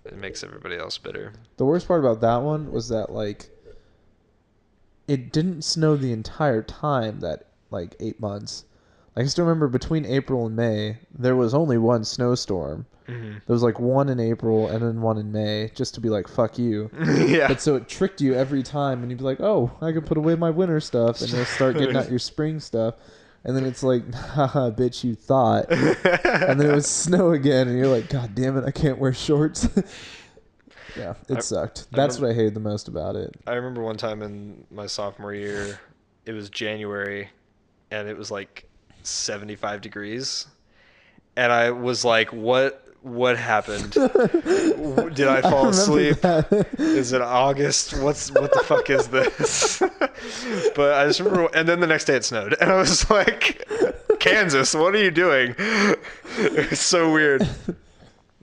it makes everybody else bitter. The worst part about that one was that like it didn't snow the entire time, that like 8 months. Like, I still remember between April and May, there was only one snowstorm. Mm-hmm. There was like one in April and then one in May, just to be like, fuck you. Yeah. But so it tricked you every time, and you'd be like, oh, I can put away my winter stuff, and you'll start getting out your spring stuff. And then it's like, haha, bitch, you thought. And then it would snow again, and you're like, God damn it, I can't wear shorts. Yeah, it sucked. That's what I hated the most about it. I remember one time in my sophomore year, it was January, and it was like 75 degrees, and I was like, what happened? Did I fall asleep? Is it August? What the fuck is this? But I just remember, and then the next day it snowed, and I was like, Kansas, what are you doing? It was so weird.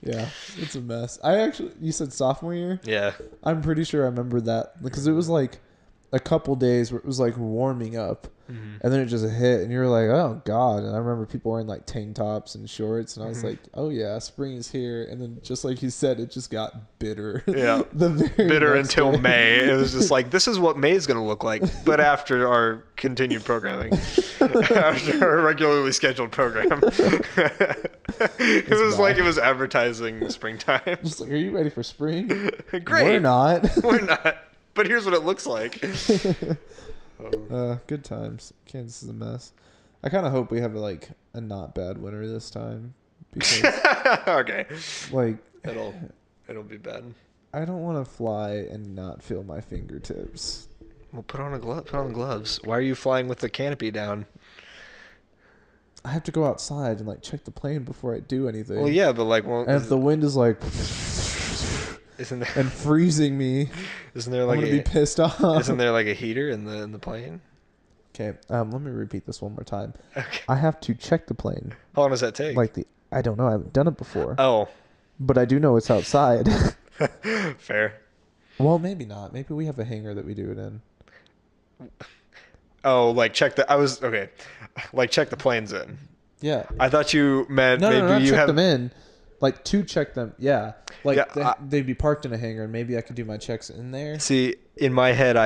Yeah, it's a mess. You said sophomore year? Yeah. I'm pretty sure I remember that because it was like a couple days where it was like warming up, and then it just hit, and you were like, "Oh God!" And I remember people wearing like tank tops and shorts, and I was like, "Oh yeah, spring is here." And then just like you said, it just got bitter. Yeah, bitter until day. May. It was just like, this is what May is going to look like, but after our continued programming, after our regularly scheduled program. It was like it was advertising springtime. Just like, are you ready for spring? Great. We're not. We're not. But here's what it looks like. Good times. Kansas is a mess. I kind of hope we have a not bad winter this time. Because, okay. Like it'll be bad. I don't want to fly and not feel my fingertips. Well, put on gloves. Why are you flying with the canopy down? I have to go outside and check the plane before I do anything. Well, yeah, but and if the wind is isn't there, and freezing me, isn't there I'm gonna be pissed off. Isn't there like a heater in the plane? Okay, let me repeat this one more time. Okay. I have to check the plane. How long does that take? I don't know. I haven't done it before. Oh. But I do know it's outside. Fair. Well, maybe not. Maybe we have a hangar that we do it in. Oh, check the planes in. Yeah. I thought you meant no, maybe not you check have them in. To check them, yeah. Yeah, they'd be parked in a hangar, and maybe I could do my checks in there. See, in my head,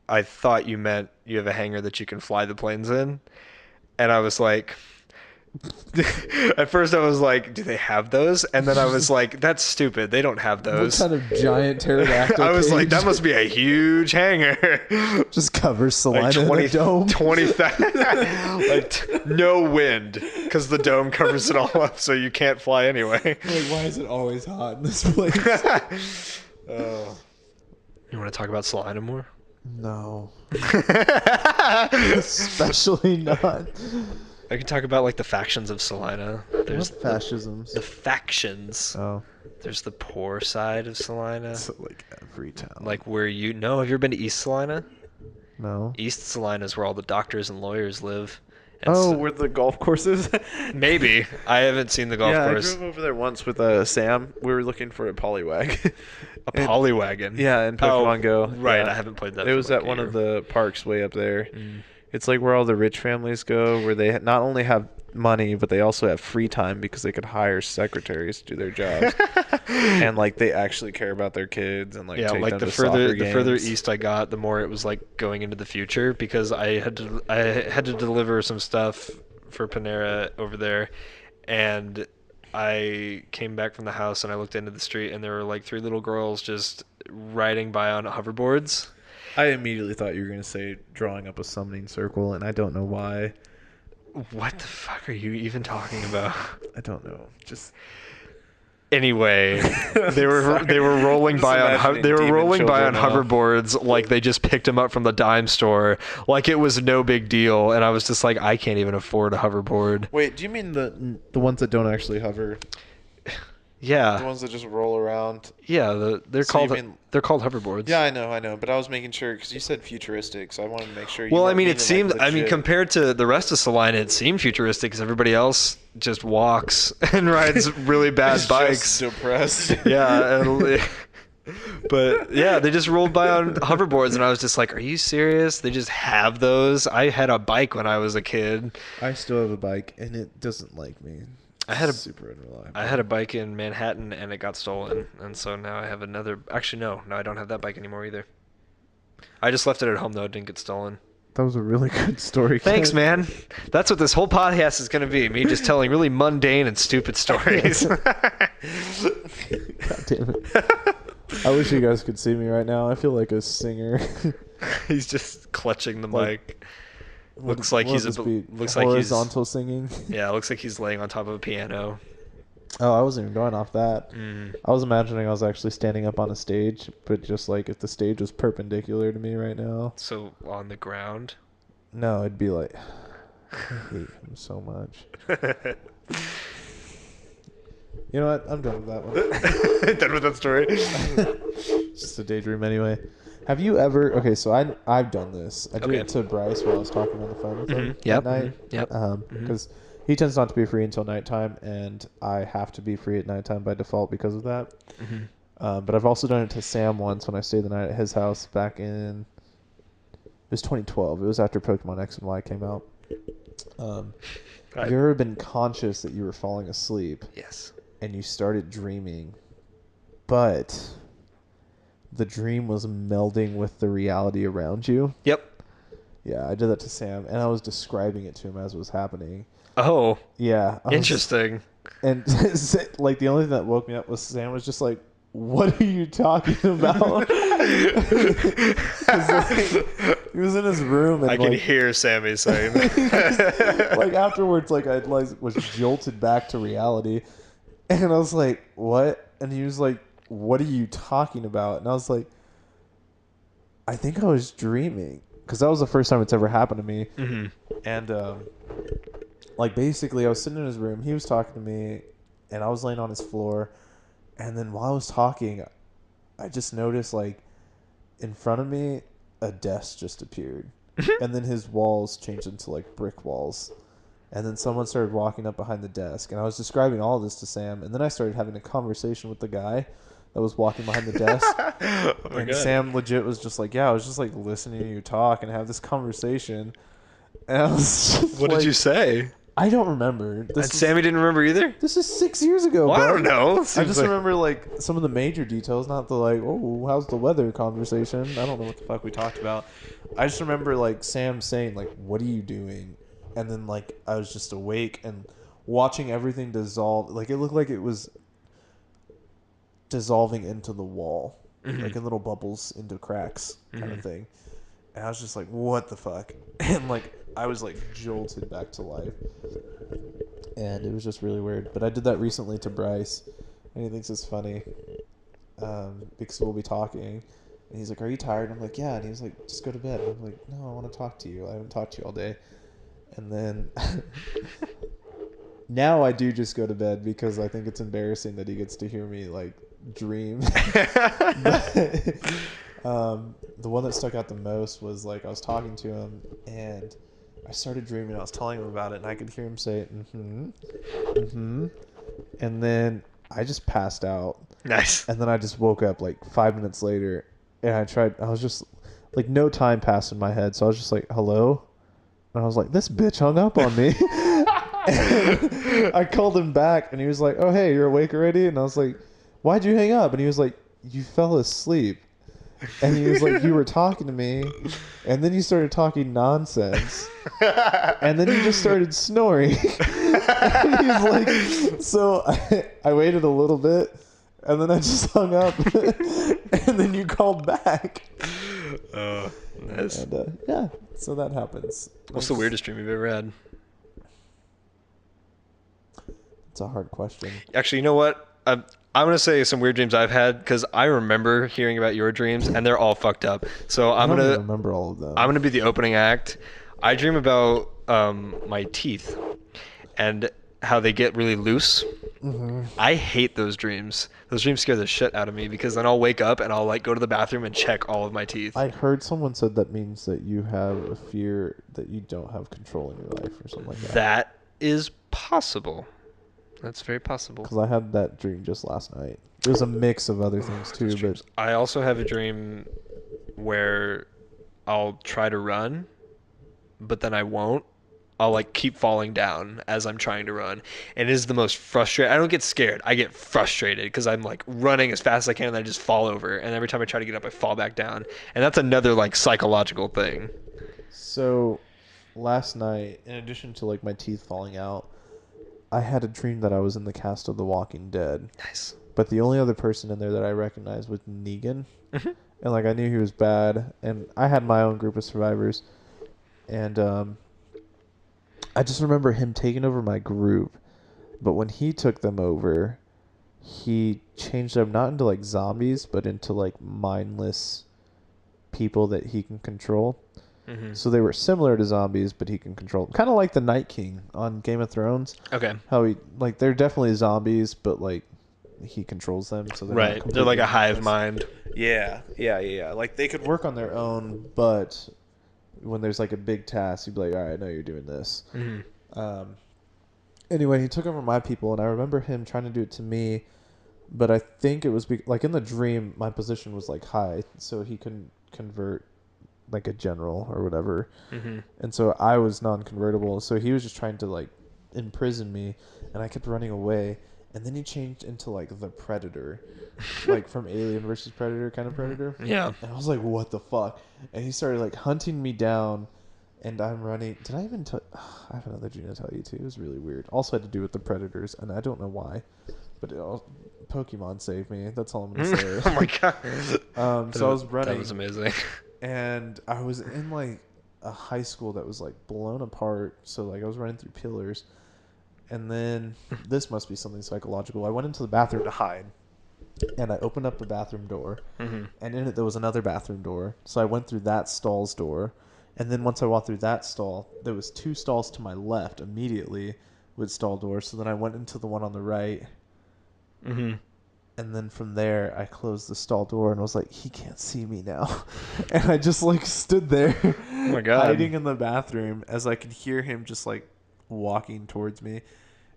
I thought you meant you have a hangar that you can fly the planes in, and I was like, at first I was like, do they have those? And then I was like, that's stupid. They don't have those. What kind of giant pterodactyl? I was cage? like, that must be a huge hangar. Just covers Salina in a dome. 20,000. No wind, because the dome covers it all up, so you can't fly anyway. Why is it always hot in this place? You want to talk about Salina more? No. Especially not. I can talk about the factions of Salina. There's fascisms. The factions. Oh. There's the poor side of Salina. So every town. Have you ever been to East Salina? No. East Salina is where all the doctors and lawyers live. And where the golf course is? Maybe. I haven't seen the golf course. I drove over there once with Sam. We were looking for a polywag. Polywagon? Yeah, in Pokemon Go. Right, yeah. I haven't played that. It was at one of the parks way up there. It's where all the rich families go, where they not only have money, but they also have free time because they could hire secretaries to do their jobs. And they actually care about their kids and take them to soccer games. The further east I got, the more it was going into the future, because I had to deliver some stuff for Panera over there, and I came back from the house and I looked into the street and there were 3 little girls just riding by on hoverboards. I immediately thought you were going to say drawing up a summoning circle, and I don't know why. What the fuck are you even talking about? I don't know. Just anyway, they were rolling by on hoverboards like they just picked them up from the dime store, like it was no big deal, and I was just like, I can't even afford a hoverboard. Wait, do you mean the ones that don't actually hover? Yeah. The ones that just roll around. Yeah, they're called hoverboards. Yeah, I know, but I was making sure because you said futuristic, so I wanted to make sure. Well, it seemed. Compared to the rest of Salina, it seemed futuristic because everybody else just walks and rides really bad bikes. Just depressed. Yeah. But yeah, they just rolled by on hoverboards, and I was just like, "Are you serious? They just have those?" I had a bike when I was a kid. I still have a bike, and it doesn't like me. Super unreliable. I had a bike in Manhattan and it got stolen, and so now I have another. Actually, no, I don't have that bike anymore either. I just left it at home though; it didn't get stolen. That was a really good story. Thanks, man. That's what this whole podcast is going to be: me just telling really mundane and stupid stories. God damn it! I wish you guys could see me right now. I feel like a singer. He's just clutching the mic. Looks like Will he's this be looks like he's horizontal singing? yeah, looks like he's laying on top of a piano. Oh, I wasn't even going off that. Mm. I was imagining I was actually standing up on a stage, but just like if the stage was perpendicular to me right now. So on the ground. No, it'd be like, I hate him so much. You know what? I'm done with that one. Done with that story. Just a daydream anyway. Have you ever? Okay, so I've done this. I did Okay. it to Bryce while I was talking on the phone with him Yep. at night. Yep. Because he tends not to be free until nighttime, and I have to be free at nighttime by default because of that. But I've also done it to Sam once when I stayed the night at his house back in. It was 2012. It was after Pokemon X and Y came out. Have you ever been conscious that you were falling asleep? Yes. And you started dreaming, but the dream was melding with the reality around you? Yep. Yeah, I did that to Sam, and I was describing it to him as it was happening. Oh. Yeah. Interesting. And like the only thing that woke me up was Sam was just like, "What are you talking about?" 'Cause, like, he was in his room, and I can like, hear Sammy saying like afterwards, like I like was jolted back to reality, and I was like, "What?" And he was like, "What are you talking about?" And I was like, "I think I was dreaming," because that was the first time it's ever happened to me. And like basically, I was sitting in his room. He was talking to me, and I was laying on his floor. And then while I was talking, I just noticed like in front of me, a desk just appeared, and then his walls changed into like brick walls. And then someone started walking up behind the desk, and I was describing all this to Sam, and then I started having a conversation with the guy that was walking behind the desk. Oh my And God. Sam legit was just like, "Yeah, I was just like listening to you talk and have this conversation." And I was just What like, did you say? I don't remember. And Sammy didn't remember either? This is 6 years ago, Well, I bud. don't know. I Seems just like- remember like some of the major details, not the like, "Oh, how's the weather?" conversation. I don't know what the fuck we talked about. I just remember like Sam saying like, "What are you doing?" And then like I was just awake and watching everything dissolve. Like it looked like it was dissolving into the wall, like in little bubbles into cracks, kind of thing. And I was just like, "What the fuck?" And like I was like jolted back to life. And it was just really weird. But I did that recently to Bryce, and he thinks it's funny because we'll be talking, and he's like, "Are you tired?" And I'm like, "Yeah." And he was like, "Just go to bed." And I'm like, "No, I want to talk to you. I haven't talked to you all day." And then now I do just go to bed because I think it's embarrassing that he gets to hear me like dream. But, the one that stuck out the most was like I was talking to him and I started dreaming. I was telling him about it, and I could hear him say, and then I just passed out. Nice. And then I just woke up like 5 minutes later, and I was just like, no time passed in my head, so I was just like, "Hello," and I was like, "This bitch hung up on me." And I called him back, and he was like, "Oh hey, you're awake already?" And I was like, "Why'd you hang up?" And he was like, "You fell asleep." And he was like, "You were talking to me, and then you started talking nonsense, and then you just started snoring." And he's like, "So I waited a little bit, and then I just hung up, and then you called back." Nice. And yeah, so that happens. What's the weirdest dream you've ever had? It's a hard question. Actually, you know what? I'm gonna say some weird dreams I've had because I remember hearing about your dreams and they're all fucked up. So I I'm don't even gonna remember all of them. I'm gonna be the opening act. I dream about my teeth and how they get really loose. I hate those dreams. Those dreams scare the shit out of me because then I'll wake up and I'll like go to the bathroom and check all of my teeth. I heard someone said that means that you have a fear that you don't have control in your life or something like that. That is possible. That's very possible. Because I had that dream just last night. It was a mix of other things too, but I also have a dream where I'll try to run, but then I won't. I'll like keep falling down as I'm trying to run. And it is the most frustrating. I don't get scared. I get frustrated because I'm like running as fast as I can and I just fall over. And every time I try to get up, I fall back down. And that's another like psychological thing. so last night, in addition to like my teeth falling out, I had a dream that I was in the cast of The Walking Dead. Nice. But the only other person in there that I recognized was Negan. And like I knew he was bad, and I had my own group of survivors. And I just remember him taking over my group, but when he took them over, he changed them not into like zombies, but into like mindless people that he can control. Mm-hmm. So they were similar to zombies, but he can control them. Kind of like the Night King on Game of Thrones. Okay. How he like they're definitely zombies, but like he controls them, so they're not Right. They're like completely a hive mindless. mind. Yeah. Like they could work on their own, but when there's like a big task, you'd be like, all right, I know you're doing this. Mm-hmm. Um, anyway, he took over my people, and I remember him trying to do it to me, but I think it was like in the dream, my position was like high, so he couldn't convert like a general or whatever, Mm-hmm. and so I was non-convertible. So he was just trying to like imprison me, and I kept running away. And then he changed into like the Predator, like from Alien versus Predator kind of Predator. Yeah. And I was like, what the fuck? And he started like hunting me down, and I'm running. Did I even tell? I have another dream to tell you too. It was really weird. Also had to do with the Predators, and I don't know why, but Pokemon saved me. That's all I'm gonna say. Oh my god. So I was That running, was amazing. and I was in like a high school that was like blown apart. So like I was running through pillars, and then this must be something psychological. I went into the bathroom to hide, and I opened up the bathroom door, Mm-hmm. and in it there was another bathroom door. So I went through that stall's door, and then once I walked through that stall, there was two stalls to my left immediately with stall doors. So then I went into the one on the right, Mm-hmm. and then from there I closed the stall door and was like, he can't see me now. And I just like stood there Oh my god. hiding in the bathroom as I could hear him just like walking towards me.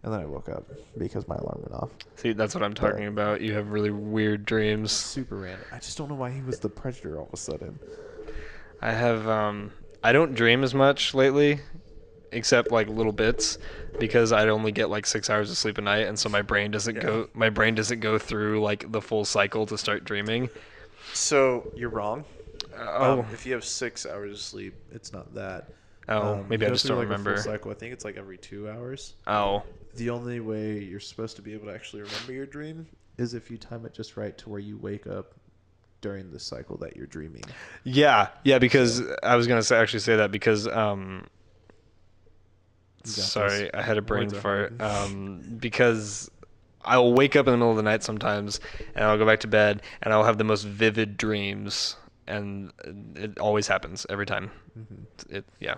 And then I woke up because my alarm went off. See, that's what I'm talking about. You have really weird dreams. Super random. I just don't know why he was the Predator all of a sudden. I have I don't dream as much lately, except like little bits, because I only get like 6 hours of sleep a night, and so my brain doesn't go through like the full cycle to start dreaming. So you're wrong. Oh, If you have 6 hours of sleep, it's not that. maybe You I go just through don't like a full remember. cycle. I think it's like every 2 hours. Oh, The only way you're supposed to be able to actually remember your dream is if you time it just right to where you wake up during the cycle that you're dreaming. yeah, because I was gonna actually say that because You got sorry, this. I had a brain Words are fart. hard. Because I'll wake up in the middle of the night sometimes, and I'll go back to bed, and I'll have the most vivid dreams, and it always happens every time. Yeah,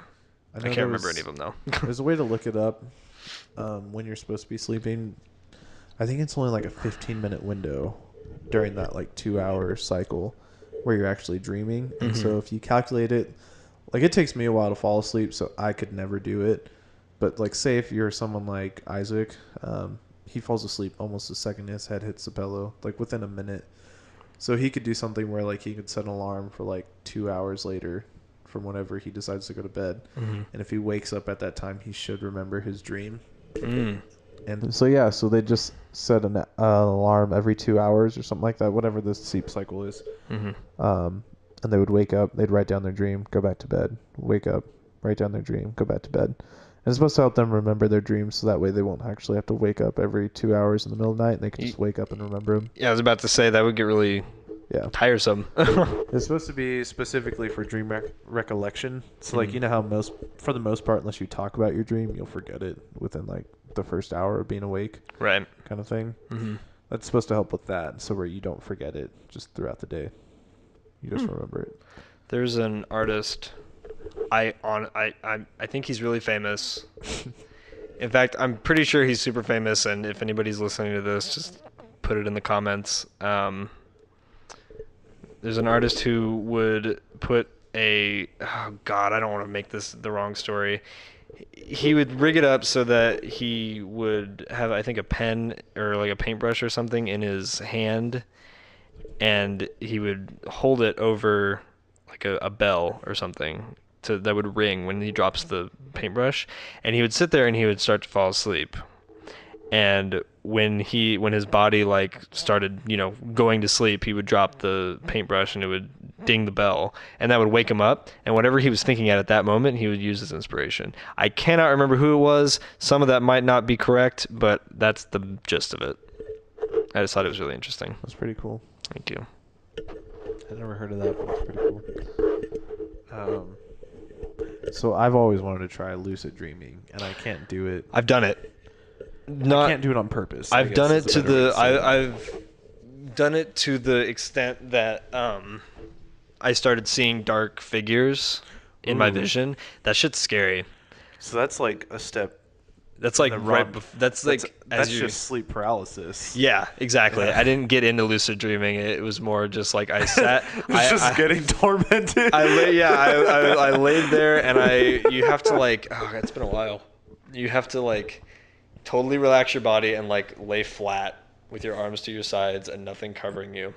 I I know can't remember any of them though. there's a way to look it up when you're supposed to be sleeping. I think it's only like a 15-minute window during that like 2-hour cycle where you're actually dreaming. And so if you calculate it, like it takes me a while to fall asleep, so I could never do it. But like say if you're someone like Isaac, he falls asleep almost the second his head hits the pillow, like within a minute. So he could do something where like he could set an alarm for like 2 hours later from whenever he decides to go to bed. Mm-hmm. And if he wakes up at that time, he should remember his dream. Mm. And so yeah, so they just set an alarm every 2 hours or something like that, whatever the sleep cycle is. Mm-hmm. And they would wake up, they'd write down their dream, go back to bed, wake up, write down their dream, go back to bed. And it's supposed to help them remember their dreams, so that way they won't actually have to wake up every 2 hours in the middle of the night, and they can just wake up and remember them. Yeah, I was about to say that would get really tiresome. It's supposed to be specifically for dream recollection. So like you know how for the most part, unless you talk about your dream, you'll forget it within like the first hour of being awake, Right. kind of thing. Mm-hmm. That's supposed to help with that, so where you don't forget it just throughout the day, you just remember it. There's an artist. I think he's really famous. In fact, I'm pretty sure he's super famous. And if anybody's listening to this, just put it in the comments. There's an artist who would put oh God, I don't want to make this the wrong story. He would rig it up so that he would have, I think, a pen or like a paintbrush or something in his hand, and he would hold it over like a bell or something that would ring when he drops the paintbrush, and he would sit there and he would start to fall asleep. And when his body like started, going to sleep, he would drop the paintbrush and it would ding the bell, and that would wake him up. And whatever he was thinking at that moment, he would use as inspiration. I cannot remember who it was. Some of that might not be correct, but that's the gist of it. I just thought it was really interesting. That's pretty cool. Thank you. I never heard of that, but it's pretty cool. So I've always wanted to try lucid dreaming, and I can't do it. I've done it. I Not. can't do it on purpose, I I've done guess is it a to better way to the. say it. I've done it to the extent that I started seeing dark figures in my Ooh. vision. That shit's scary. So that's like a step That's in like the right wrong. that's like as That's you. just sleep paralysis. Yeah, exactly. I Yeah. didn't get into lucid dreaming. It was more just like I sat. It's just getting tormented. I laid there and you have to like, oh, it's been a while. You have to like totally relax your body and like lay flat with your arms to your sides and nothing covering you.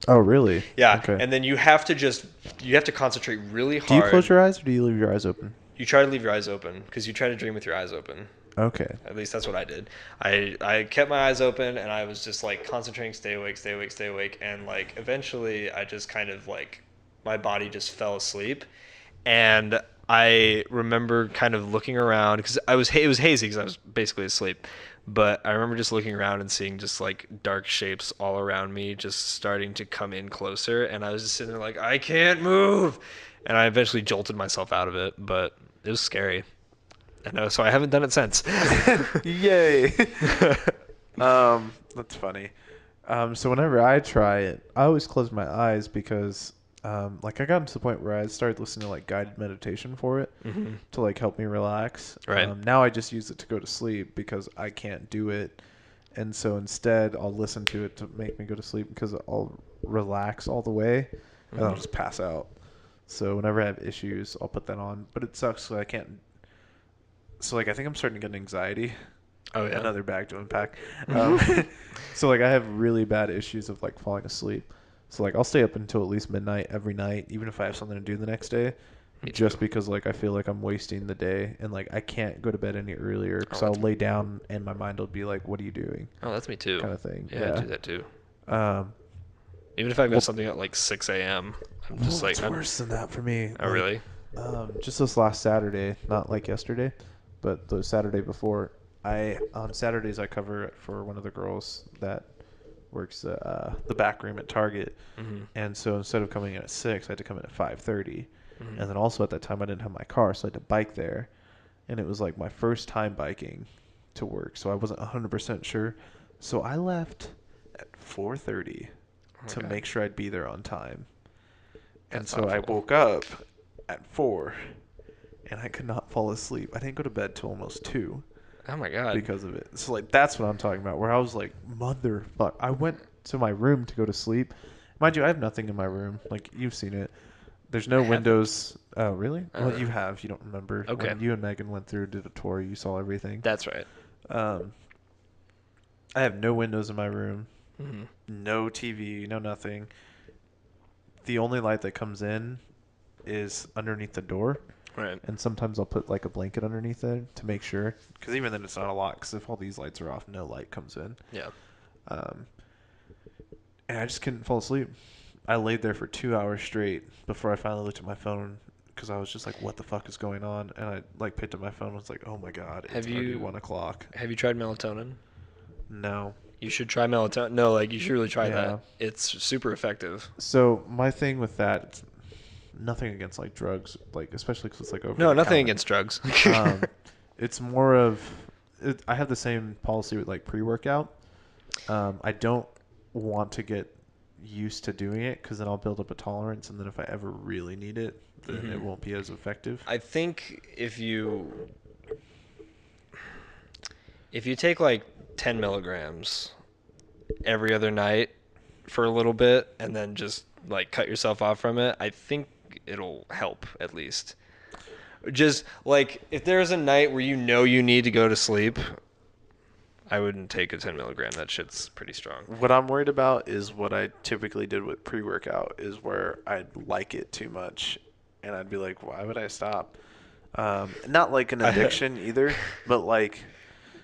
Oh, really? Yeah, Okay. and then you have to concentrate really Do you close hard. your eyes or do you leave your eyes open? You try to leave your eyes open because you try to dream with your eyes open. Okay. At least that's what I did. I kept my eyes open and I was just like concentrating, stay awake, stay awake, stay awake, and like eventually I just kind of like my body just fell asleep, and I remember kind of looking around because it was hazy because I was basically asleep, but I remember just looking around and seeing just like dark shapes all around me just starting to come in closer, and I was just sitting there like I can't move, and I eventually jolted myself out of it, but it was scary. I know, so I haven't done it since. Yay. That's funny. So whenever I try it, I always close my eyes because, like, I got to the point where I started listening to like guided meditation for it to like help me relax. Right. Now I just use it to go to sleep because I can't do it, and so instead I'll listen to it to make me go to sleep because I'll relax all the way, and I'll just pass out. So whenever I have issues, I'll put that on. But it sucks, so I can't. So like I think I'm starting to get anxiety. Oh yeah. Another bag to unpack. So like I have really bad issues of like falling asleep. So like I'll stay up until at least midnight every night, even if I have something to do the next day, Me just too. because like I feel like I'm wasting the day and like I can't go to bed any earlier because Oh, I'll that's lay down and my mind will be like, "What are you doing?" Oh, that's me too. kind of thing. Yeah, I do that too. Um, Even if I've got well, something at like 6 a.m., I'm just like, it's worse than that for me. oh Like, really? just this last Saturday, not like yesterday, but the Saturday before. I on Saturdays I cover for one of the girls that works the back room at Target, and so instead of coming in at 6, I had to come in at 5:30, and then also at that time I didn't have my car, so I had to bike there, and it was like my first time biking to work, so I wasn't 100% sure, so I left at 4:30 to God. make sure I'd be there on time, and That's so I awful. woke up at 4, and I could not fall asleep. I didn't go to bed till almost 2 Oh my God. because of it. So like that's what I'm talking about. Where I was like, motherfuck. I went to my room to go to sleep. Mind you, I have nothing in my room. Like you've seen it. There's I no haven't. windows. Oh really? I Well, don't you know. have. You don't remember. Okay. When you and Megan went through, did a tour, you saw everything. That's right. Um, I have no windows in my room. Hmm. No TV. No nothing. The only light that comes in is underneath the door. Right. And sometimes I'll put like a blanket underneath it to make sure. Because even then, it's not a lot. Because if all these lights are off, no light comes in. Yeah. Um, and I just couldn't fall asleep. I laid there for 2 hours straight before I finally looked at my phone because I was just like, "What the fuck is going on?" And I like picked up my phone and was like, "Oh my god, it's already 1 o'clock." Have you tried melatonin? No. You should try melatonin. No, like you should really try Yeah. that. It's super effective. So my thing with that, it's nothing against like drugs, like especially because it's like over. No, the nothing counter. against drugs. um, it's more of I have the same policy with like pre-workout. I don't want to get used to doing it because then I'll build up a tolerance, and then if I ever really need it, then it won't be as effective. I think if you take like 10 milligrams every other night for a little bit and then just like cut yourself off from it, I think it'll help at least. Just like if there's a night where you know you need to go to sleep, I wouldn't take a 10 milligram. That shit's pretty strong. What I'm worried about is what I typically did with pre-workout is where I'd like it too much, and I'd be like, why would I stop? Not like an addiction either, but like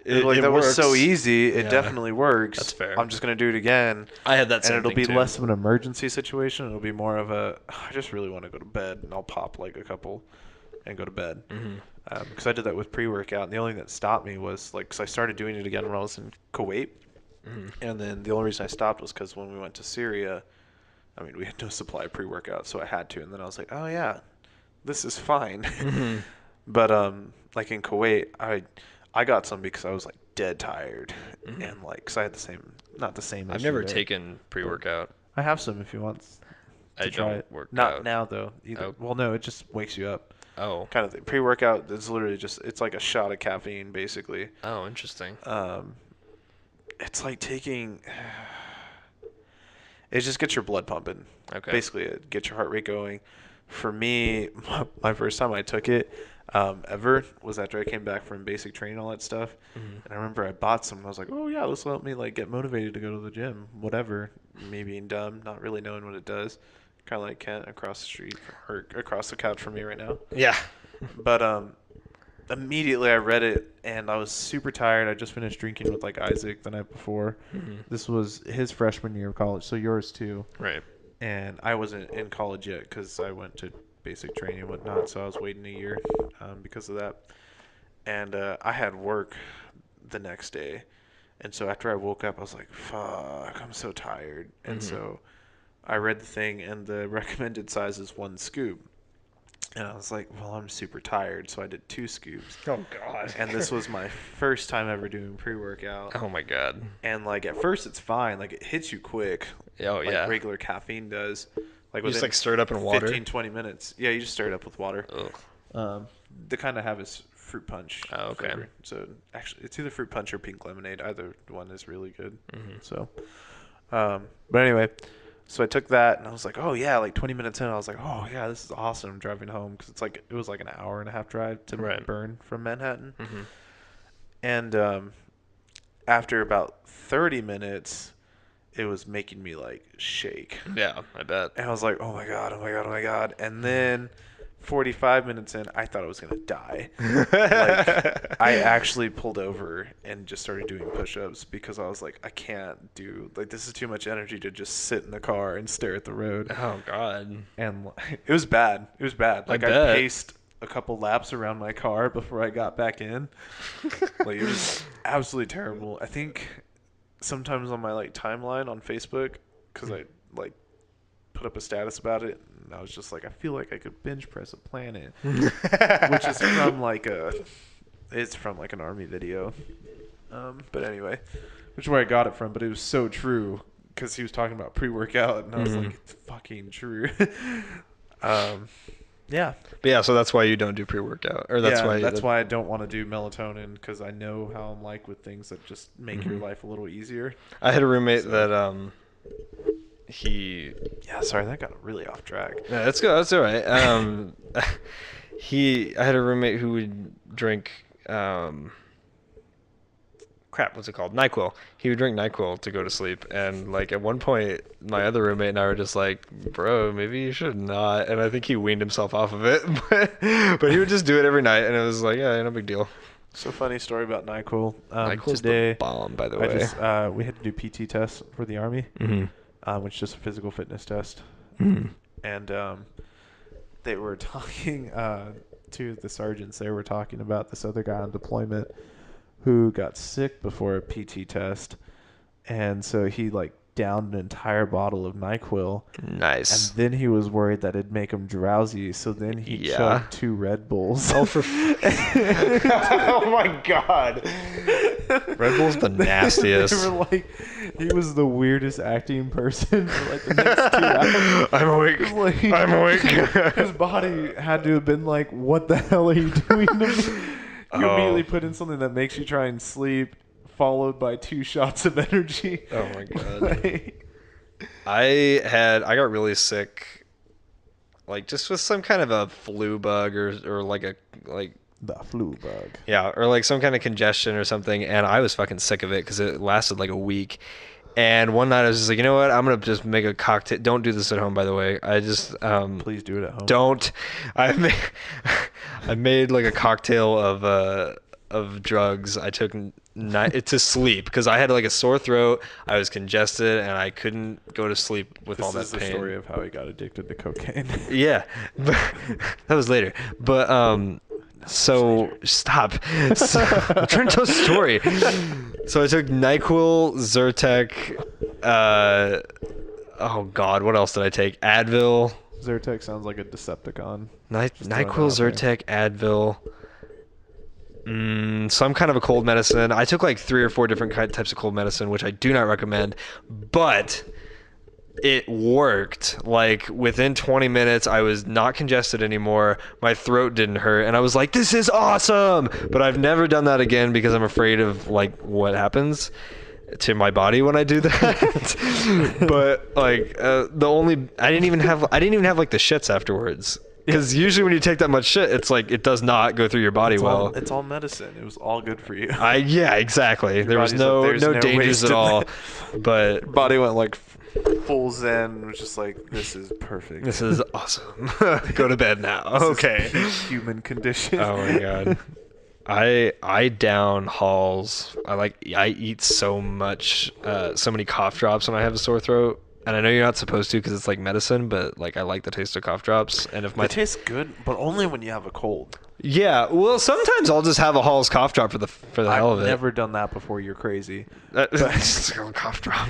It that was so works. easy. It Yeah. definitely works. That's fair. I'm just gonna do it again, I had that and same it'll thing be too. less of an emergency situation. It'll be more of a I just really want to go to bed, and I'll pop like a couple and go to bed. Because I did that with pre-workout, and the only thing that stopped me was like, because I started doing it again when I was in Kuwait, and then the only reason I stopped was because when we went to Syria, I mean, we had no supply of pre-workout, so I had to, and then I was like, oh yeah, this is fine. Mhm. But like in Kuwait, I got some because I was like dead tired, Mhm. and like, cause I had the same, not the same I've issue never there. taken But pre-workout. I have some if you want I to try don't it. work Not out. now though, either. Oh, Well, no, it just wakes you up. oh, Kind of thing. Pre-workout is literally just, it's like a shot of caffeine basically. oh, interesting. Um, it's like taking, it just gets your blood pumping. Okay. Basically, it gets your heart rate going. For me, my first time I took it ever was after I came back from basic training, all that stuff. Mhm. And I remember I bought some, and I was like, "Oh yeah, this will help me like get motivated to go to the gym." Whatever, me being dumb, not really knowing what it does. Kind of like Kent across the street or across the couch from me right now. Yeah. But immediately I read it, and I was super tired. I just finished drinking with like Isaac the night before. Mhm. This was his freshman year of college, so yours too. Right. And I wasn't in college yet because I went to basic training and whatnot, so I was waiting a year because of that. And I had work the next day, and so after I woke up, I was like, "Fuck, I'm so tired." And Mhm. so I read the thing, and the recommended size is 1 scoop. And I was like, "Well, I'm super tired," so I did 2 scoops. Oh God. And this was my first time ever doing pre-workout. Oh my God. And like at first, it's fine. Like it hits you quick, Oh like yeah. regular caffeine does. Like You just within like stir it up in water. 15, 20 minutes. Yeah, you just stir it up with water. Ugh. The kind I have is fruit punch Oh, okay. flavor. So actually, it's either fruit punch or pink lemonade. Either one is really good. Mhm. So, but anyway, so I took that and I was like, oh yeah, like 20 minutes in, I was like, oh yeah, this is awesome. I'm driving home because it was like an hour and a half drive to Right. Burn from Manhattan. Mhm. And after about 30 minutes, it was making me like shake. Yeah, I bet. And I was like, oh my God, oh my God, oh my God. And then 45 minutes in, I thought I was going to die. Like, I actually pulled over and just started doing push-ups because I was like, I can't do, like, this is too much energy to just sit in the car and stare at the road. Oh God. And it was bad. It was bad. Like, I bet. paced a couple laps around my car before I got back in. Like, it was absolutely terrible. I think sometimes on my, like, timeline on Facebook, because I, like, put up a status about it, and I was just like, I feel like I could bench press a planet, which is from like an army video. But anyway, which is where I got it from. But it was so true because he was talking about pre-workout, and I was like, it's fucking true. Yeah. But yeah, so that's why you don't do pre-workout, or that's why I don't want to do melatonin because I know how I'm like with things that just make your life a little easier. I had a roommate So- that he. Yeah, sorry, that got really off track. Yeah, that's good. That's all right. I had a roommate who would drink. Crap, what's it called? NyQuil. He would drink NyQuil to go to sleep, and like at one point, my other roommate and I were just like, "Bro, maybe you should not." And I think he weaned himself off of it, but he would just do it every night, and it was like, yeah, no big deal. So funny story about NyQuil. NyQuil's Today, the bomb, by the I way. just we had to do PT tests for the Army, which is just a physical fitness test. And they were talking to the sergeants. They were talking about this other guy on deployment who got sick before a PT test, and so he like downed an entire bottle of NyQuil. Nice. And then he was worried that it'd make him drowsy, so then he chugged 2 Red Bulls. Oh, oh my God. Red Bull's the nastiest. They were like, he was the weirdest acting person for like the next 2 hours. I'm awake. Like, I'm awake. His body had to have been like, what the hell are you doing to me? You immediately put in something that makes you try and sleep, followed by 2 shots of energy. Oh my God. Like, I got really sick, like just with some kind of a flu bug or like the flu bug. yeah, or like some kind of congestion or something, and I was fucking sick of it because it lasted like a week. And one night I was just like, you know what? I'm gonna just make a cocktail. Don't do this at home, by the way. I just Please do it at home. don't. I made like a cocktail of drugs. I took to sleep because I had like a sore throat. I was congested and I couldn't go to sleep with all that This is the pain. story of how he got addicted to cocaine. Yeah, but that was later. But so stop. So, I'm trying to tell a story. So I took NyQuil, Zyrtec. Oh God, what else did I take? Advil. Zyrtec sounds like a Decepticon. Just NyQuil, throwing that out there. Zyrtec, Advil. Some kind of a cold medicine. I took like 3 or 4 different types of cold medicine, which I do not recommend, but it worked. Like within 20 minutes, I was not congested anymore. My throat didn't hurt, and I was like, "This is awesome!" But I've never done that again because I'm afraid of like what happens to my body when I do that. But like I didn't even have like the shits afterwards. Because usually when you take that much shit, it's like it does not go through your body well. It's all medicine. It was all good for you. Yeah, exactly. There was body's like, no there's no dangers waste at in all. that. But Your body went like full zen. It was just like, this is perfect. this is awesome. Go to bed now. Okay. Human condition. Oh my god. I down halls. I eat so much, so many cough drops when I have a sore throat. And I know you're not supposed to because it's like medicine, but like I like the taste of cough drops. And if It tastes good, but only when you have a cold. yeah, well sometimes I'll just have a Hall's cough drop for the hell of it. I've never done that before. You're crazy. Just a cough drop.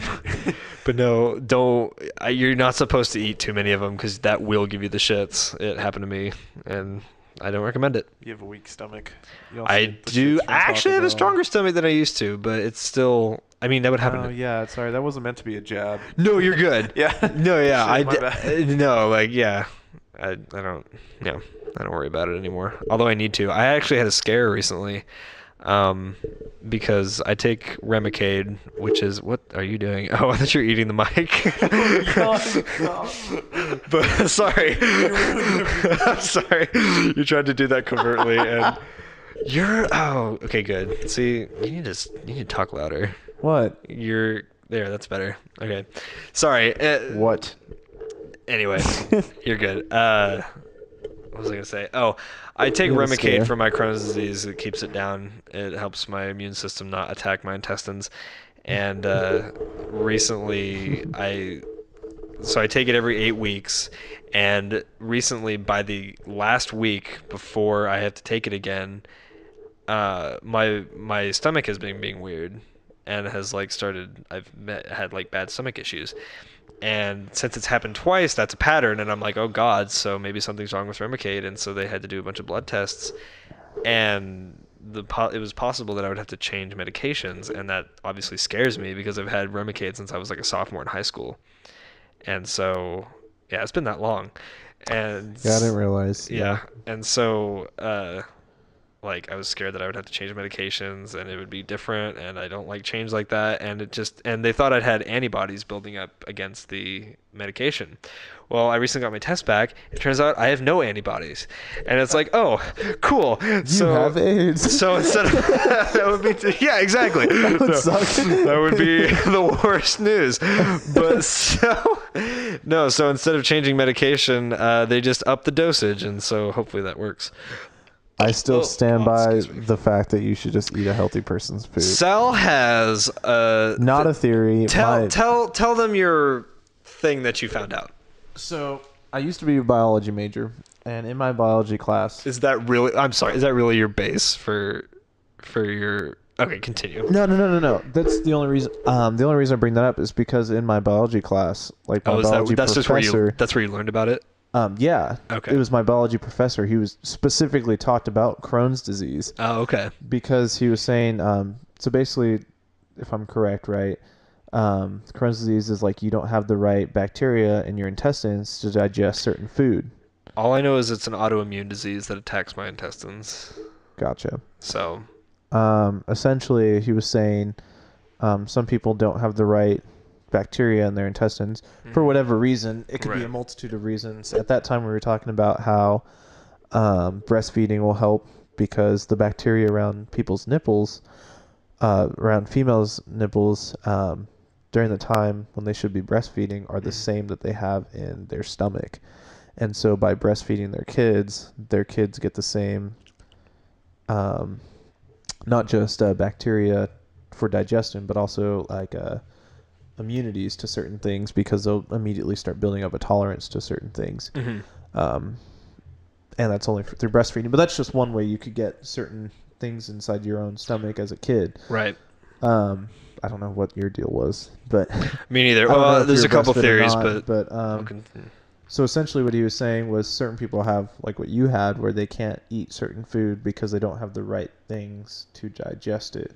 But no, don't. You're not supposed to eat too many of them because that will give you the shits. It happened to me, and I don't recommend it. You have a weak stomach. You also I get the do shits from actually Taco have a Bell. stronger stomach than I used to, but it's still. I mean, that would happen. Oh yeah, sorry, that wasn't meant to be a jab. No, you're good. Yeah. No, yeah, Shit, my bad. no, like yeah, I don't. No, I don't worry about it anymore. Although I need to. I actually had a scare recently, because I take Remicade, which is what are you doing? Oh, I thought you were eating the mic. But sorry, I'm sorry. You tried to do that covertly, and you're okay. Good. See, you need to talk louder. What? You're there. That's better. Okay. Sorry. What? Anyway, you're good. What was I gonna say? Oh, I take You had a scare. Remicade for my Crohn's disease. It keeps it down. It helps my immune system not attack my intestines. And recently, I take it every 8 weeks. And recently, by the last week before I have to take it again, my stomach has been being weird, and has like started. Had like bad stomach issues. And since it's happened twice, that's a pattern, and I'm like, oh god, so maybe something's wrong with Remicade, and so they had to do a bunch of blood tests, and it was possible that I would have to change medications, and that obviously scares me because I've had Remicade since I was like a sophomore in high school, and so yeah, it's been that long, and Yeah, I didn't realize. yeah, and so like I was scared that I would have to change medications and it would be different, and I don't like change like that, and they thought I'd had antibodies building up against the medication. Well, I recently got my test back. It turns out I have no antibodies, and it's like, oh, cool. You have AIDS. So instead of that would be yeah, exactly. That would suck. That would be the worst news. But so instead of changing medication, they just up the dosage, and so hopefully that works. I still stand by excuse me. the fact that you should just eat a healthy person's food. Sal has Not a theory. Tell them your thing that you found out. So I used to be a biology major, and in my biology class. Is that really? I'm sorry. Is that really your base for your? Okay, continue. No. That's the only reason. The only reason I bring that up is because in my biology class, like my biology that's professor. just where you learned about it? Yeah. Okay. It was my biology professor. He was specifically talked about Crohn's disease. Oh, okay. Because he was saying, so basically, if I'm correct, right, Crohn's disease is like you don't have the right bacteria in your intestines to digest certain food. All I know is it's an autoimmune disease that attacks my intestines. Gotcha. So. Essentially, he was saying, some people don't have the right bacteria in their intestines for whatever reason. It could be a multitude of reasons. At that time, we were talking about how breastfeeding will help because the bacteria around people's nipples, around females' nipples, during the time when they should be breastfeeding are the same that they have in their stomach. And so by breastfeeding their kids get the same, not just bacteria for digestion, but also like immunities to certain things because they'll immediately start building up a tolerance to certain things. And that's only through breastfeeding. But that's just one way you could get certain things inside your own stomach as a kid. Right. I don't know what your deal was, but me neither. I don't know Well, if there's you're a couple breastfed or theories, not, but So essentially what he was saying was certain people have, like what you had, where they can't eat certain food because they don't have the right things to digest it.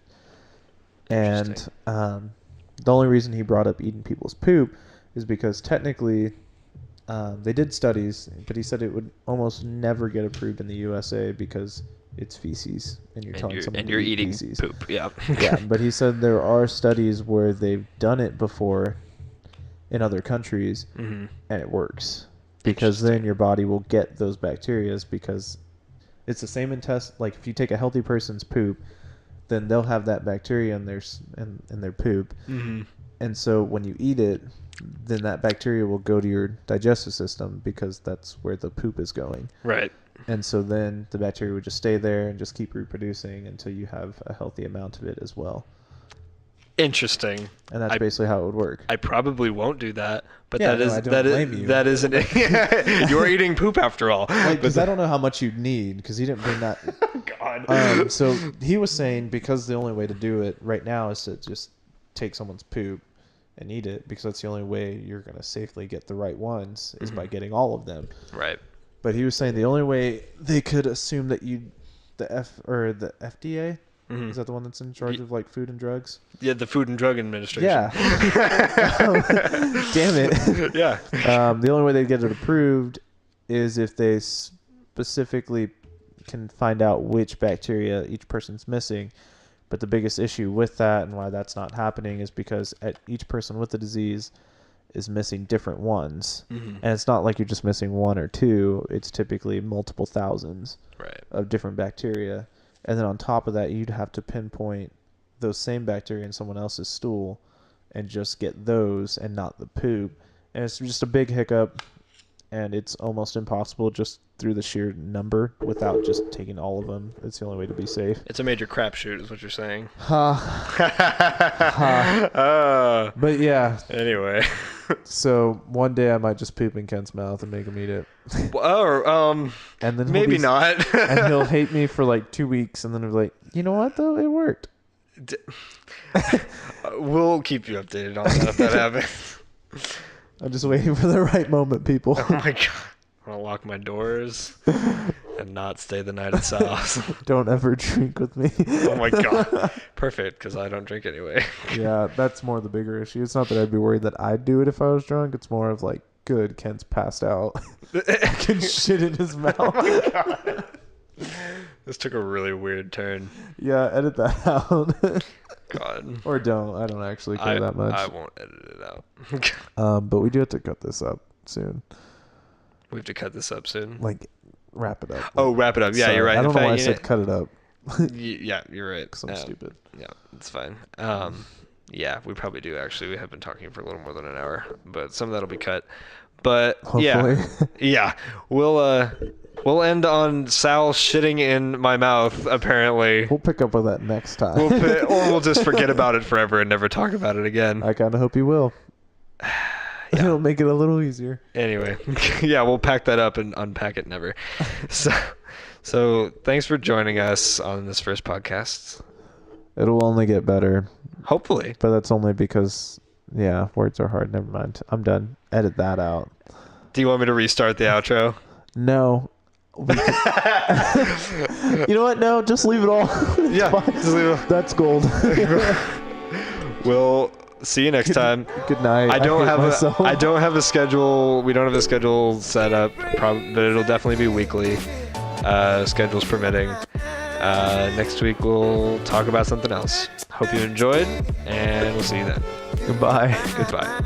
And the only reason he brought up eating people's poop is because technically they did studies, but he said it would almost never get approved in the USA because it's feces, and you're telling someone to eat eating feces. poop. Yeah. Yeah, but he said there are studies where they've done it before in other countries, Mm-hmm. and it works because then your body will get those bacterias because it's the same in test. Like if you take a healthy person's poop, then they'll have that bacteria in their poop, Mm-hmm. and so when you eat it, then that bacteria will go to your digestive system because that's where the poop is going. Right. And so then the bacteria would just stay there and just keep reproducing until you have a healthy amount of it as well. Interesting. And that's basically how it would work. I probably won't do that, but Yeah, that is no, I don't blame you. that isn't you're eating poop after all. Because I don't know how much you'd need because he didn't bring that. God. So he was saying because the only way to do it right now is to just take someone's poop and eat it because that's the only way you're going to safely get the right ones is by getting all of them. Right. But he was saying the only way they could assume that the FDA, is that the one that's in charge of like food and drugs? Yeah, the Food and Drug Administration. Yeah. Damn it. Yeah. The only way they get it approved is if they specifically can find out which bacteria each person's missing. But the biggest issue with that and why that's not happening is because each person with the disease is missing different ones. Mm-hmm. And it's not like you're just missing one or two. It's typically multiple thousands of different bacteria. And then on top of that, you'd have to pinpoint those same bacteria in someone else's stool and just get those and not the poop. And it's just a big hiccup, and it's almost impossible just through the sheer number without just taking all of them. It's the only way to be safe. It's a major crapshoot, is what you're saying. But yeah. Anyway. So one day I might just poop in Ken's mouth and make him eat it. And then maybe not. And he'll hate me for like 2 weeks, and then he'll be like, you know what though, it worked. We'll keep you updated on that if that happens. I'm just waiting for the right moment, people. Oh my god. I'm gonna lock my doors and not stay the night at Sal's. Don't ever drink with me. Oh my god. Perfect, because I don't drink anyway. Yeah, that's more the bigger issue. It's not that I'd be worried that I'd do it if I was drunk. It's more of like, good, Ken's passed out. Can shit in his mouth. Oh my god. This took a really weird turn. Yeah, edit that out. God. Or don't. I don't actually care that much. I won't edit it out. But we do have to cut this up soon. We have to cut this up soon. Like, wrap it up. Oh, wrap it up. Yeah, Sorry, you're right. I don't know why I you said cut it up. Yeah, you're right. Because I'm stupid. Yeah, it's fine. Yeah, we probably do actually. We have been talking for a little more than an hour, but some of that'll be cut. But Hopefully. yeah, we'll end on Sal shitting in my mouth. Apparently, We'll pick up with that next time. or we'll just forget about it forever and never talk about it again. I kind of hope you will. Yeah. It'll make it a little easier. Anyway, yeah, we'll pack that up and unpack it never. So thanks for joining us on this first podcast. It'll only get better. Hopefully. But that's only because, yeah, words are hard. Never mind. I'm done. Edit that out. Do you want me to restart the outro? No. You know what? No, just leave it all. Yeah, just leave it all. That's gold. We'll see you next time. Good night. I don't hate have a schedule. We don't have a schedule set up, but it'll definitely be weekly. Schedules permitting. Next week we'll talk about something else. Hope you enjoyed, and we'll see you then. Goodbye. Goodbye.